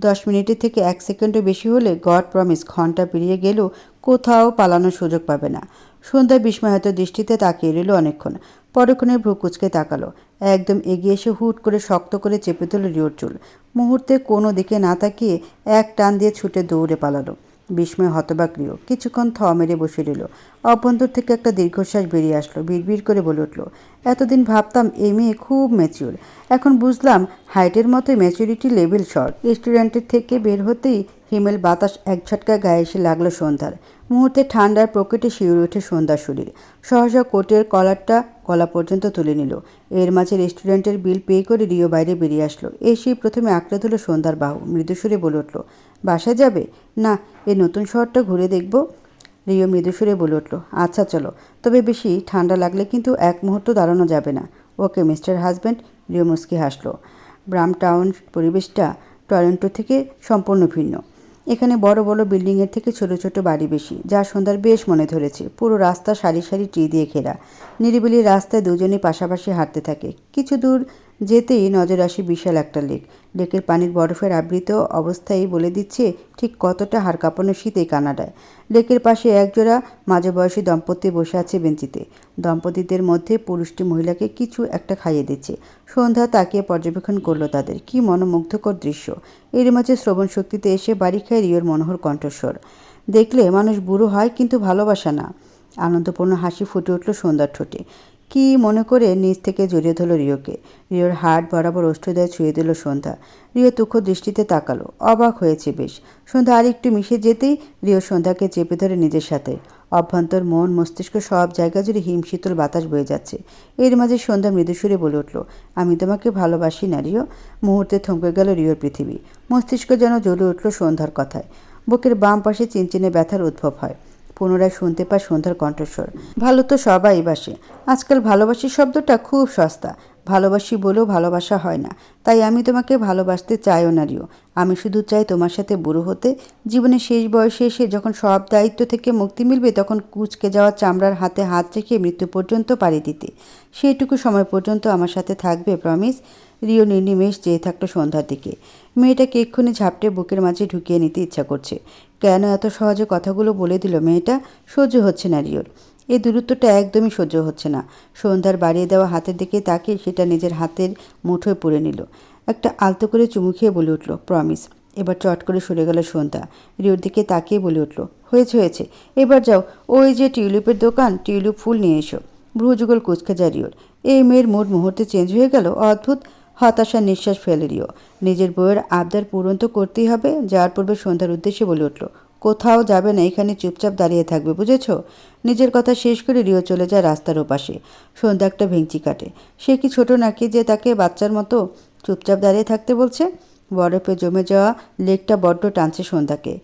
10 মিনিটের থেকে 1 সেকেন্ডও বেশি হলে গড প্রমিস ঘন্টা পেরিয়ে গেলেও কোথাও পালানোর সুযোগ পাবে না। সন্ধ্যা বিস্ময়ত দৃষ্টিতে তাকিয়ে রইল অনেকক্ষণ। পরক্ষণে ভ্রু কুচকে তাকালো। একদম এগিয়ে এসে হুট করে শক্ত করে চেপে ধরল রিওর চুল। মুহূর্তে কোনো দিকে না তাকিয়ে এক টান দিয়ে ছুটে দৌড়ে পালালো। বিস্ময় হতবাক রিও কিছুক্ষণ থ মেরে বসে রইল। অভ্যন্তর থেকে একটা দীর্ঘশ্বাস বেরিয়ে আসলো। বিড়বিড় করে বলে উঠল, এতদিন ভাবতাম এই মেয়ে খুব ম্যাচিওর, এখন বুঝলাম হাইটের মতোই ম্যাচুরিটি লেভেল শর্ট। রেস্টুরেন্টের থেকে বের হতেই হিমেল বাতাস এক ঝটকা গায়ে এসে লাগলো সন্ধ্যার। মুহূর্তে ঠান্ডার প্রকৃতি শিউরে ওঠে সন্ধ্যার শরীর। সহসা কোটের কলারটা গলা পর্যন্ত তুলে নিল। এর মাঝে রেস্টুরেন্টের বিল পে করে রিও বাইরে বেরিয়ে আসলো। এসেই প্রথমে আঁকড়ে ধরল সন্ধ্যার বাহু। মৃদুসুরে বলে উঠল, বাসায় যাবে? না, এই নতুন শহরটা ঘুরে দেখব। রিও মৃদুসুরে বলে উঠল, আচ্ছা চলো, তবে বেশি ঠান্ডা লাগলে কিন্তু এক মুহূর্ত দাঁড়ানো যাবে না। Okay mister husband. রিও মুস্কি হাসল। ব্রামটাউন পরিবেশটা টরন্টো থেকে সম্পূর্ণ ভিন্ন। এখানে বড় বড় বিল্ডিংয়ের থেকে ছোট ছোট বাড়ি বেশি, যা সন্ধ্যার বেশ মনে ধরেছে। পুরো রাস্তা সারি সারি ট্রি দিয়ে ঘেরা। নিরিবিলি রাস্তায় দুজনেই পাশাপাশি হাঁটতে থাকে। কিছু দূর যেতেই নজর আসে বিশাল একটা লেক। লেকের পানির বরফের আবৃত অবস্থায় বলে দিচ্ছে ঠিক কতটা হাড় কাঁপানো শীত এই কানাডায়। লেকের পাশে একজোড়া মাঝবয়সী দম্পতি বসে আছে বেঞ্চিতে। দম্পতিদের মধ্যে পুরুষটি মহিলাকে কিছু একটা খাইয়ে দিচ্ছে। সন্ধ্যা তাকিয়ে পর্যবেক্ষণ করলো তাদের। কি মনোমুগ্ধকর দৃশ্য! এর মাঝে শ্রবণ শক্তিতে এসে বাড়ি খায় রিওর মনোহর কণ্ঠস্বর। দেখলে মানুষ বুড়ো হয়, কিন্তু ভালোবাসা না। আনন্দপূর্ণ হাসি ফুটে উঠল সন্ধ্যার ঠোঁটে। কি মনে করে নিজ থেকে জড়িয়ে ধরল রিওকে। রিওর হাট বরাবর ওষ্ঠদয় ছুঁয়ে দিল সন্ধ্যা। রিও তুক্ষ দৃষ্টিতে তাকালো। অবাক হয়েছে বেশ। সন্ধ্যা আর একটু মিশে যেতেই রিও সন্ধ্যাকে চেপে ধরে নিজের সাথে। অভ্যন্তর, মন, মস্তিষ্ক সব জায়গা জুড়ে হিমশীতল বাতাস বয়ে যাচ্ছে। এর মাঝে সন্ধ্যা মৃদুসুরে বলে উঠল, আমি তোমাকে ভালোবাসি না রিও। মুহূর্তে থমকে গেল রিওর পৃথিবী। মস্তিষ্ক যেন জ্বলে উঠল সন্ধ্যার কথায়। বুকের বাম পাশে চিনচিনে ব্যথার উদ্ভব হয়। পুনরায় শুনতে পায় সন্ধ্যার কণ্ঠস্বর। ভালো তো সবাই বাসে, আজকাল ভালোবাসি শব্দটা খুব সস্তা। ভালোবাসি বলেও ভালোবাসা হয় না, তাই আমি তোমাকে ভালোবাসতে চাইও না রিও। আমি শুধু চাই তোমার সাথে বুড়ো হতে। জীবনের শেষ বয়সে এসে যখন সব দায়িত্ব থেকে মুক্তি মিলবে, তখন কুঁচকে যাওয়া চামড়ার হাতে হাত রেখে মৃত্যু পর্যন্ত পাড়ি দিতে। সেইটুকু সময় পর্যন্ত আমার সাথে থাকবে, প্রমিস? রিও নির্নিমেষ চেয়ে থাকলো সন্ধ্যার দিকে। মেয়েটাকে এক্ষুনি ঝাপটে বুকের মাঝে ঢুকিয়ে নিতে ইচ্ছা করছে। কেন এত সহজে কথাগুলো বলে দিল মেয়েটা? সহ্য হচ্ছে না রিওর। এই দূরত্বটা একদমই সহ্য হচ্ছে না। সন্ধ্যার বাড়িয়ে দেওয়া হাতের দিকে তাকিয়ে সেটা নিজের হাতের মুঠোয় পুরে নিল। একটা আলতো করে চুমু খেয়ে বলে উঠল, প্রমিস। এবার চট করে সরে গেল সন্ধ্যা। রিওর দিকে তাকিয়ে বলে উঠল, হয়েছে হয়েছে, এবার যাও, ওই যে টিউলিপের দোকান, টিউলিপ ফুল নিয়ে এসো। ভ্রুযুগল কুচকে যায় রিওর। এই মেয়ের মুড মুহূর্তে চেঞ্জ হয়ে গেল। অদ্ভুত হতাশার নিঃশ্বাস ফেলে রিও। নিজের বউয়ের আবদার পূরণ তো করতেই হবে। যাওয়ার পূর্বে সন্ধ্যার উদ্দেশ্যে বলে উঠল, কোথাও যাবে না, এখানে চুপচাপ দাঁড়িয়ে থাকবে, বুঝেছ? নিজের কথা শেষ করে রিও চলে যায় রাস্তার ওপাশে। সন্ধ্যা একটা ভেঙচি কাটে। সে কি ছোট নাকি যে তাকে বাচ্চার মতো চুপচাপ দাঁড়িয়ে থাকতে বলছে? বরফে জমে যাওয়া লেকটা বড্ড টানছে সন্ধ্যাকে।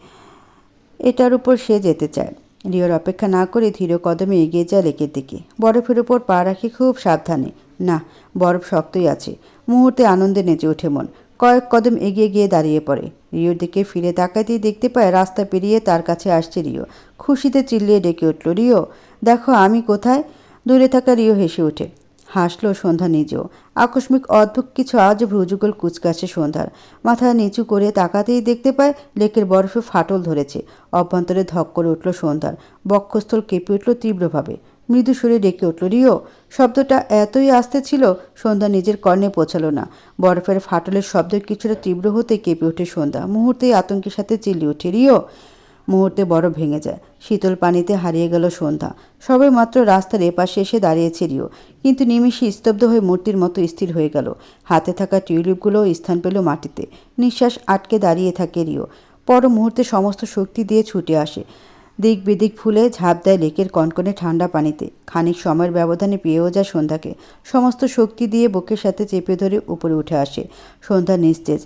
এটার উপর সে যেতে চায়। রিওর অপেক্ষা না করে ধীর কদমে এগিয়ে যায় লেকের দিকে। বরফের উপর পা রাখে খুব সাবধানে। না, বরফ শক্তই আছে। মুহূর্তে আনন্দে নেচে ওঠে মন। কয়েক কদম এগিয়ে গিয়ে দাঁড়িয়ে পড়ে। রিওর দিকে ফিরে তাকাতেই দেখতে পায় রাস্তা পেরিয়ে তার কাছে আসছে রিও। খুশিতে চিল্লিয়ে ডেকে উঠল, রিও দেখো আমি কোথায়। দূরে থাকা রিও হেসে ওঠে। হাসল সন্ধ্যা নিজেও। আকস্মিক অদ্ভুত কিছু আজ ভ্রুযুগল কুচকাছে সন্ধ্যার। মাথা নিচু করে তাকাতেই দেখতে পায় লেকের বরফে ফাটল ধরেছে। অভ্যন্তরে ধক করে উঠল সন্ধ্যার। বক্ষস্থল কেঁপে উঠল তীব্রভাবে। মৃদু সুরে ডেকে উঠল, রিও। শব্দটা এতই আস্তে ছিল সন্ধ্যা নিজের কর্ণে পৌঁছালো না। বরফের ফাটলের শব্দ কিছুটা তীব্র হতে কেঁপে ওঠে সন্ধ্যা। মুহূর্তেই আতঙ্কের সাথে চিল্লিয়ে ওঠে, রিও। মুহূর্তে বরফ ভেঙে যায়। শীতল পানিতে হারিয়ে গেল সন্ধ্যা। সবে মাত্র রাস্তার এপাশে এসে দাঁড়িয়েছে রিও, কিন্তু নিমিষে স্তব্ধ হয়ে মূর্তির মতো স্থির হয়ে গেল। হাতে থাকা টিউলিপগুলোও স্থান পেল মাটিতে। নিঃশ্বাস আটকে দাঁড়িয়ে থাকে রিও। পর মুহূর্তে সমস্ত শক্তি দিয়ে ছুটে আসে। দিক বিদিক ফুলে ঝাঁপ দেয় লেকের কনকনে ঠান্ডা পানিতে। খানিক সময়ের ব্যবধানে পেয়েও যায় সন্ধ্যাকে। সমস্ত শক্তি দিয়ে বুকের সাথে চেপে ধরে উপরে উঠে আসে। সন্ধ্যা নিস্তেজ।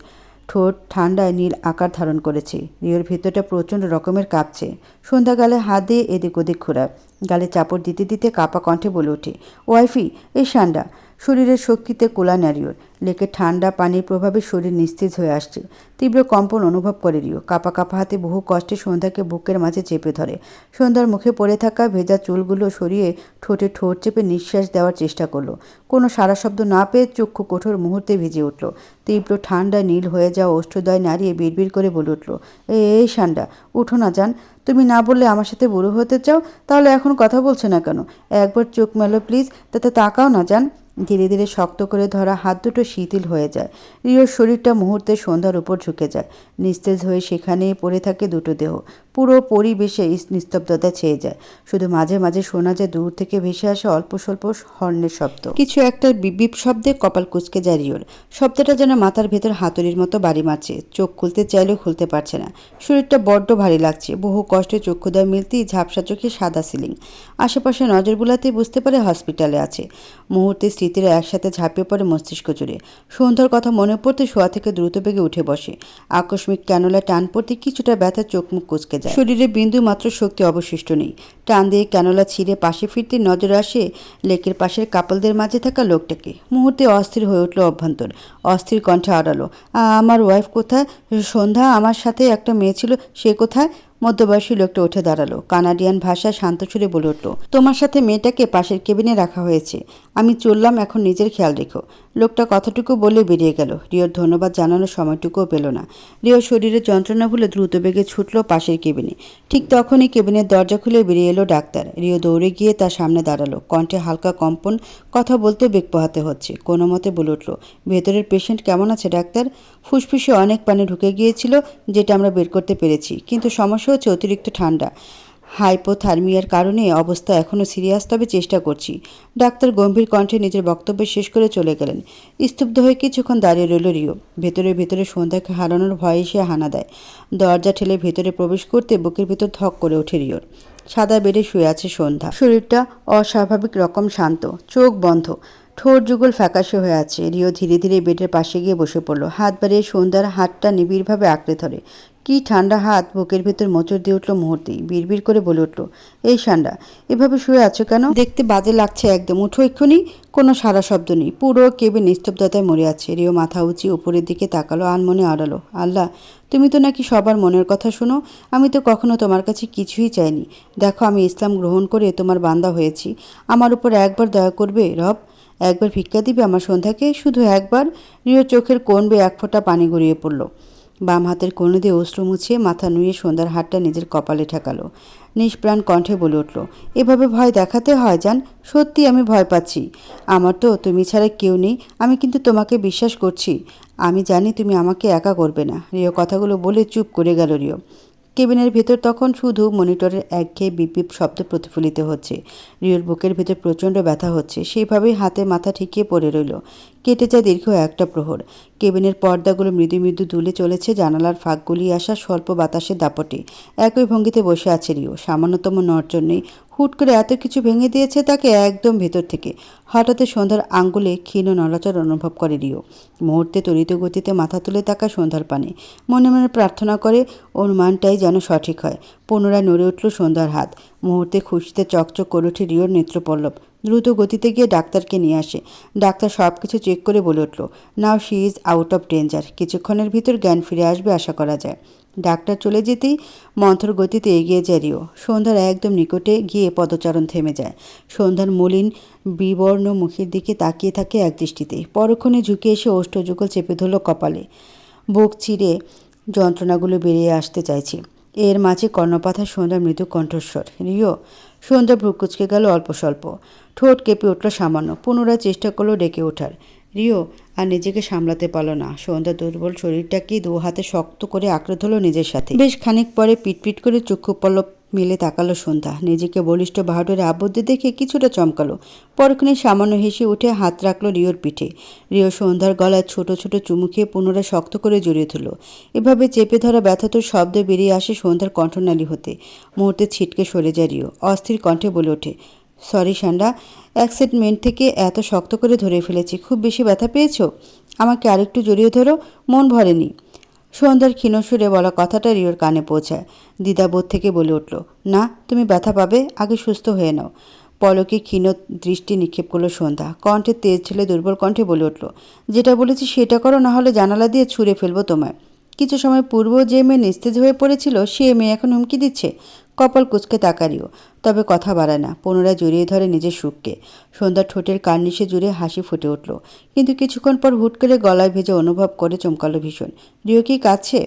ঠোঁট ঠান্ডায় নীল আকার ধারণ করেছে। রিওর ভিতরটা প্রচণ্ড রকমের কাঁপছে। সন্ধ্যা গালে হাত দিয়ে এদিক ওদিক ঘোরায়। গালে চাপড় দিতে দিতে কাঁপা কণ্ঠে বলে ওঠে, ওয়াইফি এই সান্ডা। শরীরের শক্তিতে কোলা না রিওর। লেকের ঠান্ডা পানির প্রভাবে শরীর নিস্তেজ হয়ে আসছে। তীব্র কম্পন অনুভব করে রিও। কাঁপা কাঁপা হাতে বহু কষ্টে সন্ধ্যাকে বুকের মাঝে চেপে ধরে। সন্ধ্যার মুখে পড়ে থাকা ভেজা চুলগুলো সরিয়ে ঠোঁটে ঠোঁট চেপে নিঃশ্বাস দেওয়ার চেষ্টা করলো। কোনো সারা শব্দ না পেয়ে চক্ষু কঠোর মুহূর্তে ভিজে উঠল। তীব্র ঠান্ডা নীল হয়ে যাওয়া ওষ্ঠদ্বয় নাড়িয়ে বিড়বিড় করে বলে উঠল, এই সান্ডা, উঠো না জান। তুমি না বললে আমার সাথে বুড়ো হতে চাও, তাহলে এখন কথা বলছো না কেন? একবার চোখ মেলো প্লিজ, তাতে তাকাও না জান। ধীরে ধীরে শক্ত করে ধরা হাত দুটো শিথিল হয়ে যায়। রিওর শরীরটা মুহূর্তে সন্ধ্যার উপর ঝুঁকে যায়। নিস্তেজ হয়ে সেখানেই পড়ে থাকে দুটো দেহ। পুরো পরিবেশে নিস্তব্ধতা ছেয়ে যায়। শুধু মাঝে মাঝে শোনা যায় দূর থেকে ভেসে আসে অল্প স্বল্প হর্নের শব্দ। কিছু একটা বিপ শব্দে কপাল কুঁচকে যায় রিওর। শব্দটা যেন মাথার ভেতর হাতুড়ির মতো বাড়ি মারছে। চোখ খুলতে চাইলেও খুলতে পারছে না। শরীরটা বড্ড ভারী লাগছে। বহু কষ্টে চক্ষুদ্বয় মিলতেই ঝাপসা চোখে সাদা সিলিং। আশেপাশে নজর বুলাতেই বুঝতে পারে হসপিটালে আছে। মুহূর্তে স্মৃতিরা একসাথে ঝাঁপিয়ে পড়ে মস্তিষ্ক জুড়ে। সন্ধ্যার কথা মনে পড়তে শোয়া থেকে দ্রুত বেগে উঠে বসে। আকস্মিক ক্যানোলা টান পড়তে কিছুটা ব্যথা চোখ মুখ কুঁচকে যায়। শরীরে বিন্দু মাত্র শক্তি অবশিষ্ট নেই। টান দিয়ে ক্যানোলা ছিঁড়ে পাশে ফিরতে নজর আসে লেকের পাশের কাপলদের মাঝে থাকা লোকটাকে। মুহূর্তে অস্থির হয়ে উঠল অভ্যন্তর। অস্থির কণ্ঠে আড়ালো, আমার ওয়াইফ কোথায়? সন্ধ্যা, আমার সাথে একটা মেয়ে ছিল, সে কোথায়? মধ্যবয়সী লোকটা উঠে দাঁড়ালো। কানাডিয়ান ভাষায় শান্ত সুরে বলে উঠল, তোমার সাথে মেয়েটাকে পাশের কেবিনে রাখা হয়েছে। আমি চললাম, এখন নিজের খেয়াল রেখো। লোকটা কথাটুকু বলে বেরিয়ে গেল। রিওর ধন্যবাদ জানানোর সময়টুকুও পেল না। রিওর শরীরের যন্ত্রণা ভুলে দ্রুত বেগে ছুটল পাশের কেবিনে। ঠিক তখনই কেবিনের দরজা খুলে বেরিয়ে এলো ডাক্তার। রিও দৌড়ে গিয়ে তার সামনে দাঁড়ালো। কণ্ঠে হালকা কম্পন, কথা বলতেও বেগ পোহাতে হচ্ছে। কোনো মতে বলে উঠল, ভেতরের পেশেন্ট কেমন আছে ডাক্তার? ফুসফুসে অনেক পানি ঢুকে গিয়েছিল, যেটা আমরা বের করতে পেরেছি, কিন্তু সমস্যা হচ্ছে অতিরিক্ত ঠান্ডা। হাইপোথার্মিয়ার কারণে অবস্থা এখনও সিরিয়াস, তবে চেষ্টা করছি। ডাক্তার গম্ভীর কণ্ঠে নিজের বক্তব্য শেষ করে চলে গেলেন। স্তব্ধ হয়ে কিছুক্ষণ দাঁড়িয়ে রইল রিও। ভেতরে ভেতরে সন্ধ্যাকে হারানোর ভয়ে সে হানা দেয়। দরজা ঠেলে ভেতরে প্রবেশ করতে বুকের ভেতর ধক করে ওঠে রিওর। সাদা বেডে শুয়ে আছে সন্ধ্যা। শরীরটা অস্বাভাবিক রকম শান্ত, চোখ বন্ধ, ঠোঁট যুগল ফ্যাকাশে হয়ে আছে। রিও ধীরে ধীরে বেডের পাশে গিয়ে বসে পড়ল। হাত বাড়িয়ে সন্ধ্যার হাতটা নিবিড়ভাবে আঁকড়ে ধরে। কি ঠান্ডা হাত! বুকের ভেতর মোচড় দিয়ে উঠল মুহূর্তেই। বিড়বিড় করে বলে উঠল, এই সান্ডা, এভাবে শুয়ে আছো কেন? দেখতে বাজে লাগছে একদম, উঠো এক্ষুনি। কোনো সারা শব্দ নেই। পুরো কেবিন নিস্তব্ধতায় মরে আছে। রিও মাথা উঁচিয়ে উপরের দিকে তাকালো, আনমনে আড়ালো। আল্লাহ, তুমি তো নাকি সবার মনের কথা শোনো। আমি তো কখনো তোমার কাছে কিছুই চাইনি। দেখো, আমি ইসলাম গ্রহণ করে তোমার বান্দা হয়েছি। আমার উপর একবার দয়া করবে রব? একবার ভিক্ষা দিবে আমার সন্ধ্যাকে, শুধু একবার? রিও চোখের কোণ বেয়ে এক ফোঁটা পানি গড়িয়ে পড়ল। বাম হাতের কোণে দিয়ে অশ্রু মুছিয়ে মাথা নুয়ে সন্ধ্যার হাতটা নিজের কপালে ঠেকালো। নিষ্প্রাণ কণ্ঠে বলে উঠল, এভাবে ভয় দেখাতে হয় জান? সত্যি আমি ভয় পাচ্ছি। আমার তো তুমি ছাড়া কেউ নেই। আমি কিন্তু তোমাকে বিশ্বাস করছি। আমি জানি তুমি আমাকে একা করবে না। রিও কথাগুলো বলে চুপ করে গেল। রিও কেবিনের ভেতর তখন শুধু মনিটরের একঘেয়ে বিপ শব্দ প্রতিফলিত হচ্ছে। রিওর বুকের ভেতর প্রচণ্ড ব্যথা হচ্ছে। সেইভাবেই হাতে মাথা ঠেকিয়ে পড়ে রইল। কেটে যায় দীর্ঘ একটা প্রহর। কেবিনের পর্দাগুলো মৃদু মৃদু দুলে চলেছে জানালার ফাঁক গলিয়ে আসা স্বল্প বাতাসের দাপটে। একই ভঙ্গিতে বসে আছে রিও। সামান্যতম নড়চড় নেই। হুট করে এত কিছু ভেঙে দিয়েছে তাকে একদম ভেতর থেকে। হঠাৎ সন্ধ্যার আঙ্গুলে ক্ষীণ নড়াচড় অনুভব করে রিও। মুহূর্তে তড়িৎ গতিতে মাথা তুলে তাকায় সন্ধ্যার পানে। মনে মনে প্রার্থনা করে অনুমানটাই যেন সঠিক হয়। পুনরায় নড়ে উঠল সন্ধ্যার হাত। মুহূর্তে খুশিতে চকচক করে ওঠে রিওর নেত্রপল্লব। দ্রুত গতিতে গিয়ে ডাক্তারকে নিয়ে আসে। ডাক্তার সব কিছু চেক করে বলে উঠল, now she is out of danger. কিছুক্ষণের ভিতর জ্ঞান ফিরে আসবে আশা করা যায়। ডাক্তার চলে যেতেই মন্থর গতিতে এগিয়ে যায় রিও। সন্ধ্যার একদম নিকটে গিয়ে পদচারণ থেমে যায়। সন্ধ্যার মলিন বিবর্ণ মুখের দিকে তাকিয়ে থাকে একদৃষ্টিতে। পরক্ষণে ঝুঁকে এসে ওষ্ঠযুগল চেপে ধরল কপালে। বুক চিরে যন্ত্রণাগুলো বেরিয়ে আসতে চাইছে। এর মাঝে কর্ণপাথা সন্ধ্যার মৃদু কণ্ঠস্বর, রিও। সন্ধ্যা ভ্রু কুচকে গেল অল্প স্বল্প। ঠোঁট কেঁপে উঠল সামান্য। পুনরায় চেষ্টা করলো ডেকে ওঠার। রিও আর নিজেকে সামলাতে পারল না। সন্ধ্যা দুর্বল শরীরটাকে দু হাতে শক্ত করে আঁকড়ে ধরল নিজের সাথে। বেশ খানিক পরে পিটপিট করে চক্ষু পল্লব মেলে তাকালো সন্ধ্যা। নিজেকে বলিষ্ঠ বাহাদুরে আবদ্ধ দেখে কিছুটা চমকালো। পরক্ষণে সামান্য হেসে উঠে হাত রাখলো রিওর পিঠে। রিও সন্ধ্যার গলায় ছোট ছোট চুমু খেয়ে পুনরায় শক্ত করে জড়িয়ে ধরল। এভাবে চেপে ধরা ব্যথাতুর শব্দ বেরিয়ে আসে সন্ধ্যার কণ্ঠনালী হতে। মুহূর্তে ছিটকে সরে যায় রিও। অস্থির কণ্ঠে বলে ওঠে, সরি সান্ডা, অ্যাক্সিডেন্ট থেকে এত শক্ত করে ধরে ফেলেছি। খুব বেশি ব্যথা পেয়েছো? আমাকে আরেকটু জড়িয়ে ধরো, মন ভরেনি। সন্ধ্যার ক্ষীণ সুরে বলা কথাটা রিওর কানে পৌঁছায়। দ্বিধাবোধ থেকে বলে উঠল, না, তুমি ব্যথা পাবে, আগে সুস্থ হয়ে নাও। পলকে ক্ষীণ দৃষ্টি নিক্ষেপ করলো সন্ধ্যা। কণ্ঠে তেজ ছেলে দুর্বল কণ্ঠে বলে উঠল, যেটা বলেছি সেটা করো, না হলে জানালা দিয়ে ছুঁড়ে ফেলবো তোমায়। কিছু সময় পূর্ব যে মেয়ে নিস্তেজ হয়ে পড়েছিল সে মেয়ে এখন হুমকি দিচ্ছে। কপাল কুঁচকে তাকারিও, তবে কথা বাড়ায় না। পুনরায় জড়িয়ে ধরে নিজের সুখকে। সন্ধ্যার ঠোঁটের কার্নিশে জুড়ে হাসি ফুটে উঠল। কিন্তু কিছুক্ষণ পর হুট করে গলায় ভেজে অনুভব করে চমকালো ভীষণ। রিও কি কাছে?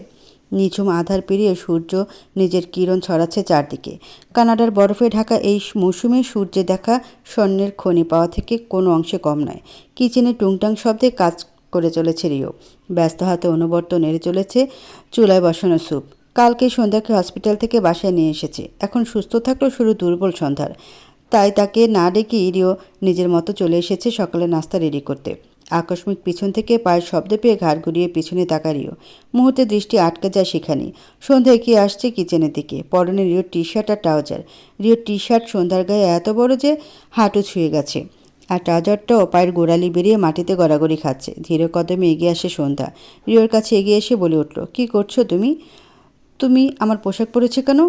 নিঝুম আধার পেরিয়ে সূর্য নিজের কিরণ ছড়াচ্ছে চারদিকে। কানাডার বরফে ঢাকা এই মৌসুমে সূর্যে দেখা স্বর্ণের খনি পাওয়া থেকে কোনো অংশে কম নয়। কিচেনে টুংটাং শব্দে কাজ করে চলেছে রিও। ব্যস্ত হাতে অনুবর্ত নেড়ে চলেছে চুলায় বসানো স্যুপ। কালকে সন্ধ্যাকে হসপিটাল থেকে বাসায় নিয়ে এসেছে। এখন সুস্থ থাকলেও শুরু দুর্বল সন্ধ্যার। তাই তাকে না ডেকে রিও নিজের মতো চলে এসেছে সকালে নাস্তা রেডি করতে। আকস্মিক পিছন থেকে পায়ের শব্দ পেয়ে ঘাড় ঘুরিয়ে পিছনে তাকা রিও। মুহূর্তে দৃষ্টি আটকে যায় সেখানেই। সন্ধ্যা এগিয়ে আসছে কিচেনের দিকে। পরনে রিওর টি শার্ট আর ট্রাউজার। রিওর টি শার্ট সন্ধ্যার গায়ে এত বড় যে হাঁটু ছুঁয়ে গেছে, আর ট্রাউজারটাও পায়ের গোড়ালি বেরিয়ে মাটিতে গড়াগড়ি খাচ্ছে। ধীরে কদমে এগিয়ে আসে সন্ধ্যা। রিওর কাছে এগিয়ে এসে বলে উঠল, কি করছো তুমি? তুমি আমার পোশাক পরেছো কেন?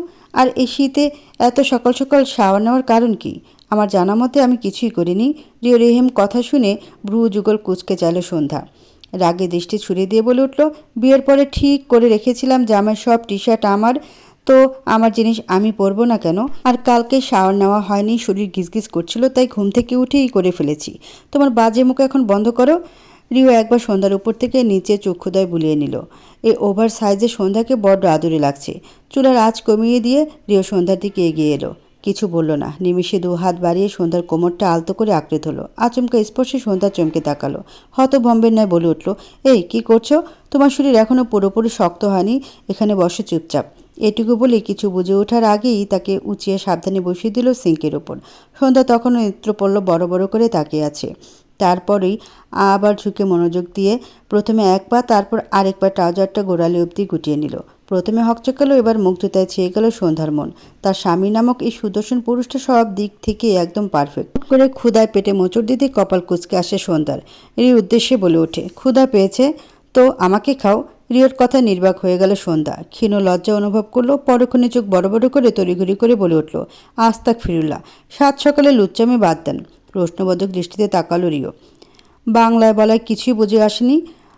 আর এই শীতে এত সকাল সকাল শাওয়ার নেওয়ার কারণ কি? আমার জানা মতে আমি কিছুই করিনি। রিও রেহেম কথা শুনে ভ্রু যুগল কুঁচকে চাইল সন্ধ্যা। রাগে দৃষ্টি ছুড়ে দিয়ে বলে উঠল, বিয়ের পরে ঠিক করে রেখেছিলাম জামার সব টি শার্ট আমার, তো আমার জিনিস আমি পরবো না কেন? আর কালকে শাওয়ার নেওয়া হয়নি, শরীর গিজগিজ করছিল, তাই ঘুম থেকে উঠেই করে ফেলেছি। তোমার বাজে মুখ এখন বন্ধ করো। রিও একবার সন্ধ্যার উপর থেকে নিচে চক্ষুদয় বুলিয়ে নিল। এই ওভার সাইজে সন্ধ্যাকে বড্ড আদুরে লাগছে। চুলার আঁচ কমিয়ে দিয়ে রিও সন্ধ্যার দিকে এগিয়ে এলো। কিছু বলল না। নিমিষে দু হাত বাড়িয়ে সন্ধ্যার কোমরটা আলতো করে আঁকড়ে ধরল। আচমকা স্পর্শে সন্ধ্যা চমকে তাকালো। হতভম্বের ন্যায় বলে উঠল, এই কি করছো? তোমার শরীর এখনো পুরোপুরি শক্ত হয়নি। এখানে বসে চুপচাপ। এটুকু বলে কিছু বুঝে ওঠার আগেই তাকে উঁচিয়ে সাবধানে বসিয়ে দিল সিঙ্কের ওপর। সন্ধ্যা তখনও নেত্রপল্লব বড় বড় করে তাকিয়ে আছে। তারপরেই আবার ঝুঁকে মনোযোগ দিয়ে প্রথমে এক পা তারপর আরেক পা ট্রাউজারটা গোড়ালি অবধি গুটিয়ে নিল। প্রথমে হকচকালো, এবার মুগ্ধতায় ছেয়ে গেল সন্ধ্যার মন। তার স্বামী নামক এই সুদর্শন পুরুষটা সব দিক থেকে একদম পারফেক্ট। হুট করে ক্ষুধায় পেটে মোচড় দিতে কপাল কুঁচকে আসে সন্ধ্যার। এই উদ্দেশ্যে বলে ওঠে, ক্ষুধা পেয়েছে তো আমাকে খাও। রিওর কথা নির্বাক হয়ে গেল সন্ধ্যা। ক্ষীণ লজ্জা অনুভব করলো। পরক্ষণে চোখ বড় বড় করে তড়িঘড়ি করে বলে উঠল, আস্তাক ফিরুল্লাহ, সাত সকালে লুচ্চামি বাদ দেন। প্রশ্নবোধক দৃষ্টিতে তাকালো রিও। বাংলায় বলায় কিছুই বুঝে আসেনি।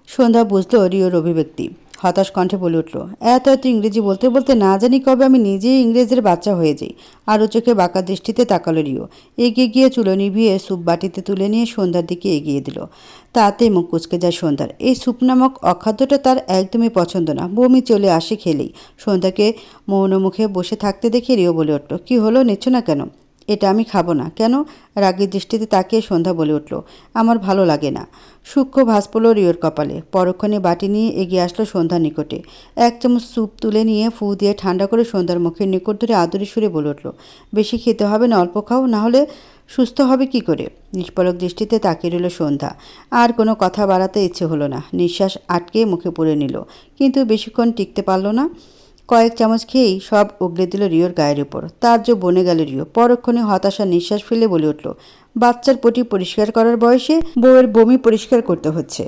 সন্ধ্যা বুঝলো রিওর অভিব্যক্তি। হতাশ কণ্ঠে বলে উঠল, এত এত ইংরেজি বলতে বলতে না জানি কবে আমি নিজেই ইংরেজের বাচ্চা হয়ে যাই। আরও চোখে বাঁকা দৃষ্টিতে তাকালো রিও। এগিয়ে গিয়ে চুলো নিভিয়ে স্যুপ বাটিতে তুলে নিয়ে সন্ধ্যার দিকে এগিয়ে দিল। তাতে মুখ কুচকে যায় সন্ধ্যার। এই স্যুপ নামক অখাদ্যটা তার একদমই পছন্দ না, বমি চলে আসে খেলেই। সন্ধ্যাকে মৌন মুখে বসে থাকতে দেখে রিও বলে উঠল, কি হলো, নিচ্ছ না কেন? এটা আমি খাবো না। কেন? রাগের দৃষ্টিতে তাকিয়ে সন্ধ্যা বলে উঠল, আমার ভালো লাগে না। সূক্ষ্ম ভাঁজ পড়ল রিওর কপালে। পরক্ষণে বাটি নিয়ে এগিয়ে আসলো সন্ধ্যার নিকটে। এক চামচ স্যুপ তুলে নিয়ে ফু দিয়ে ঠান্ডা করে সন্ধ্যার মুখের নিকট ধরে আদরে সুরে বলে উঠল, বেশি খেতে হবে না, অল্প খাও, না হলে সুস্থ হবে কি করে? নিষ্পলক দৃষ্টিতে তাকিয়ে রইল সন্ধ্যা। আর কোনো কথা বাড়াতে ইচ্ছে হলো না। নিঃশ্বাস আটকে মুখে পুরে নিল, কিন্তু বেশিক্ষণ টিকতে পারল না। কয়েক চামচ খেয়েই সব উগলে দিল রিওর গায়ের উপর। তার যে বনে গেল রিও। পরক্ষণে হতাশার নিঃশ্বাস ফেলে বলে উঠল, বাচ্চার পটি পরিষ্কার করার বয়সে বউয়ের বমি পরিষ্কার করতে হচ্ছে।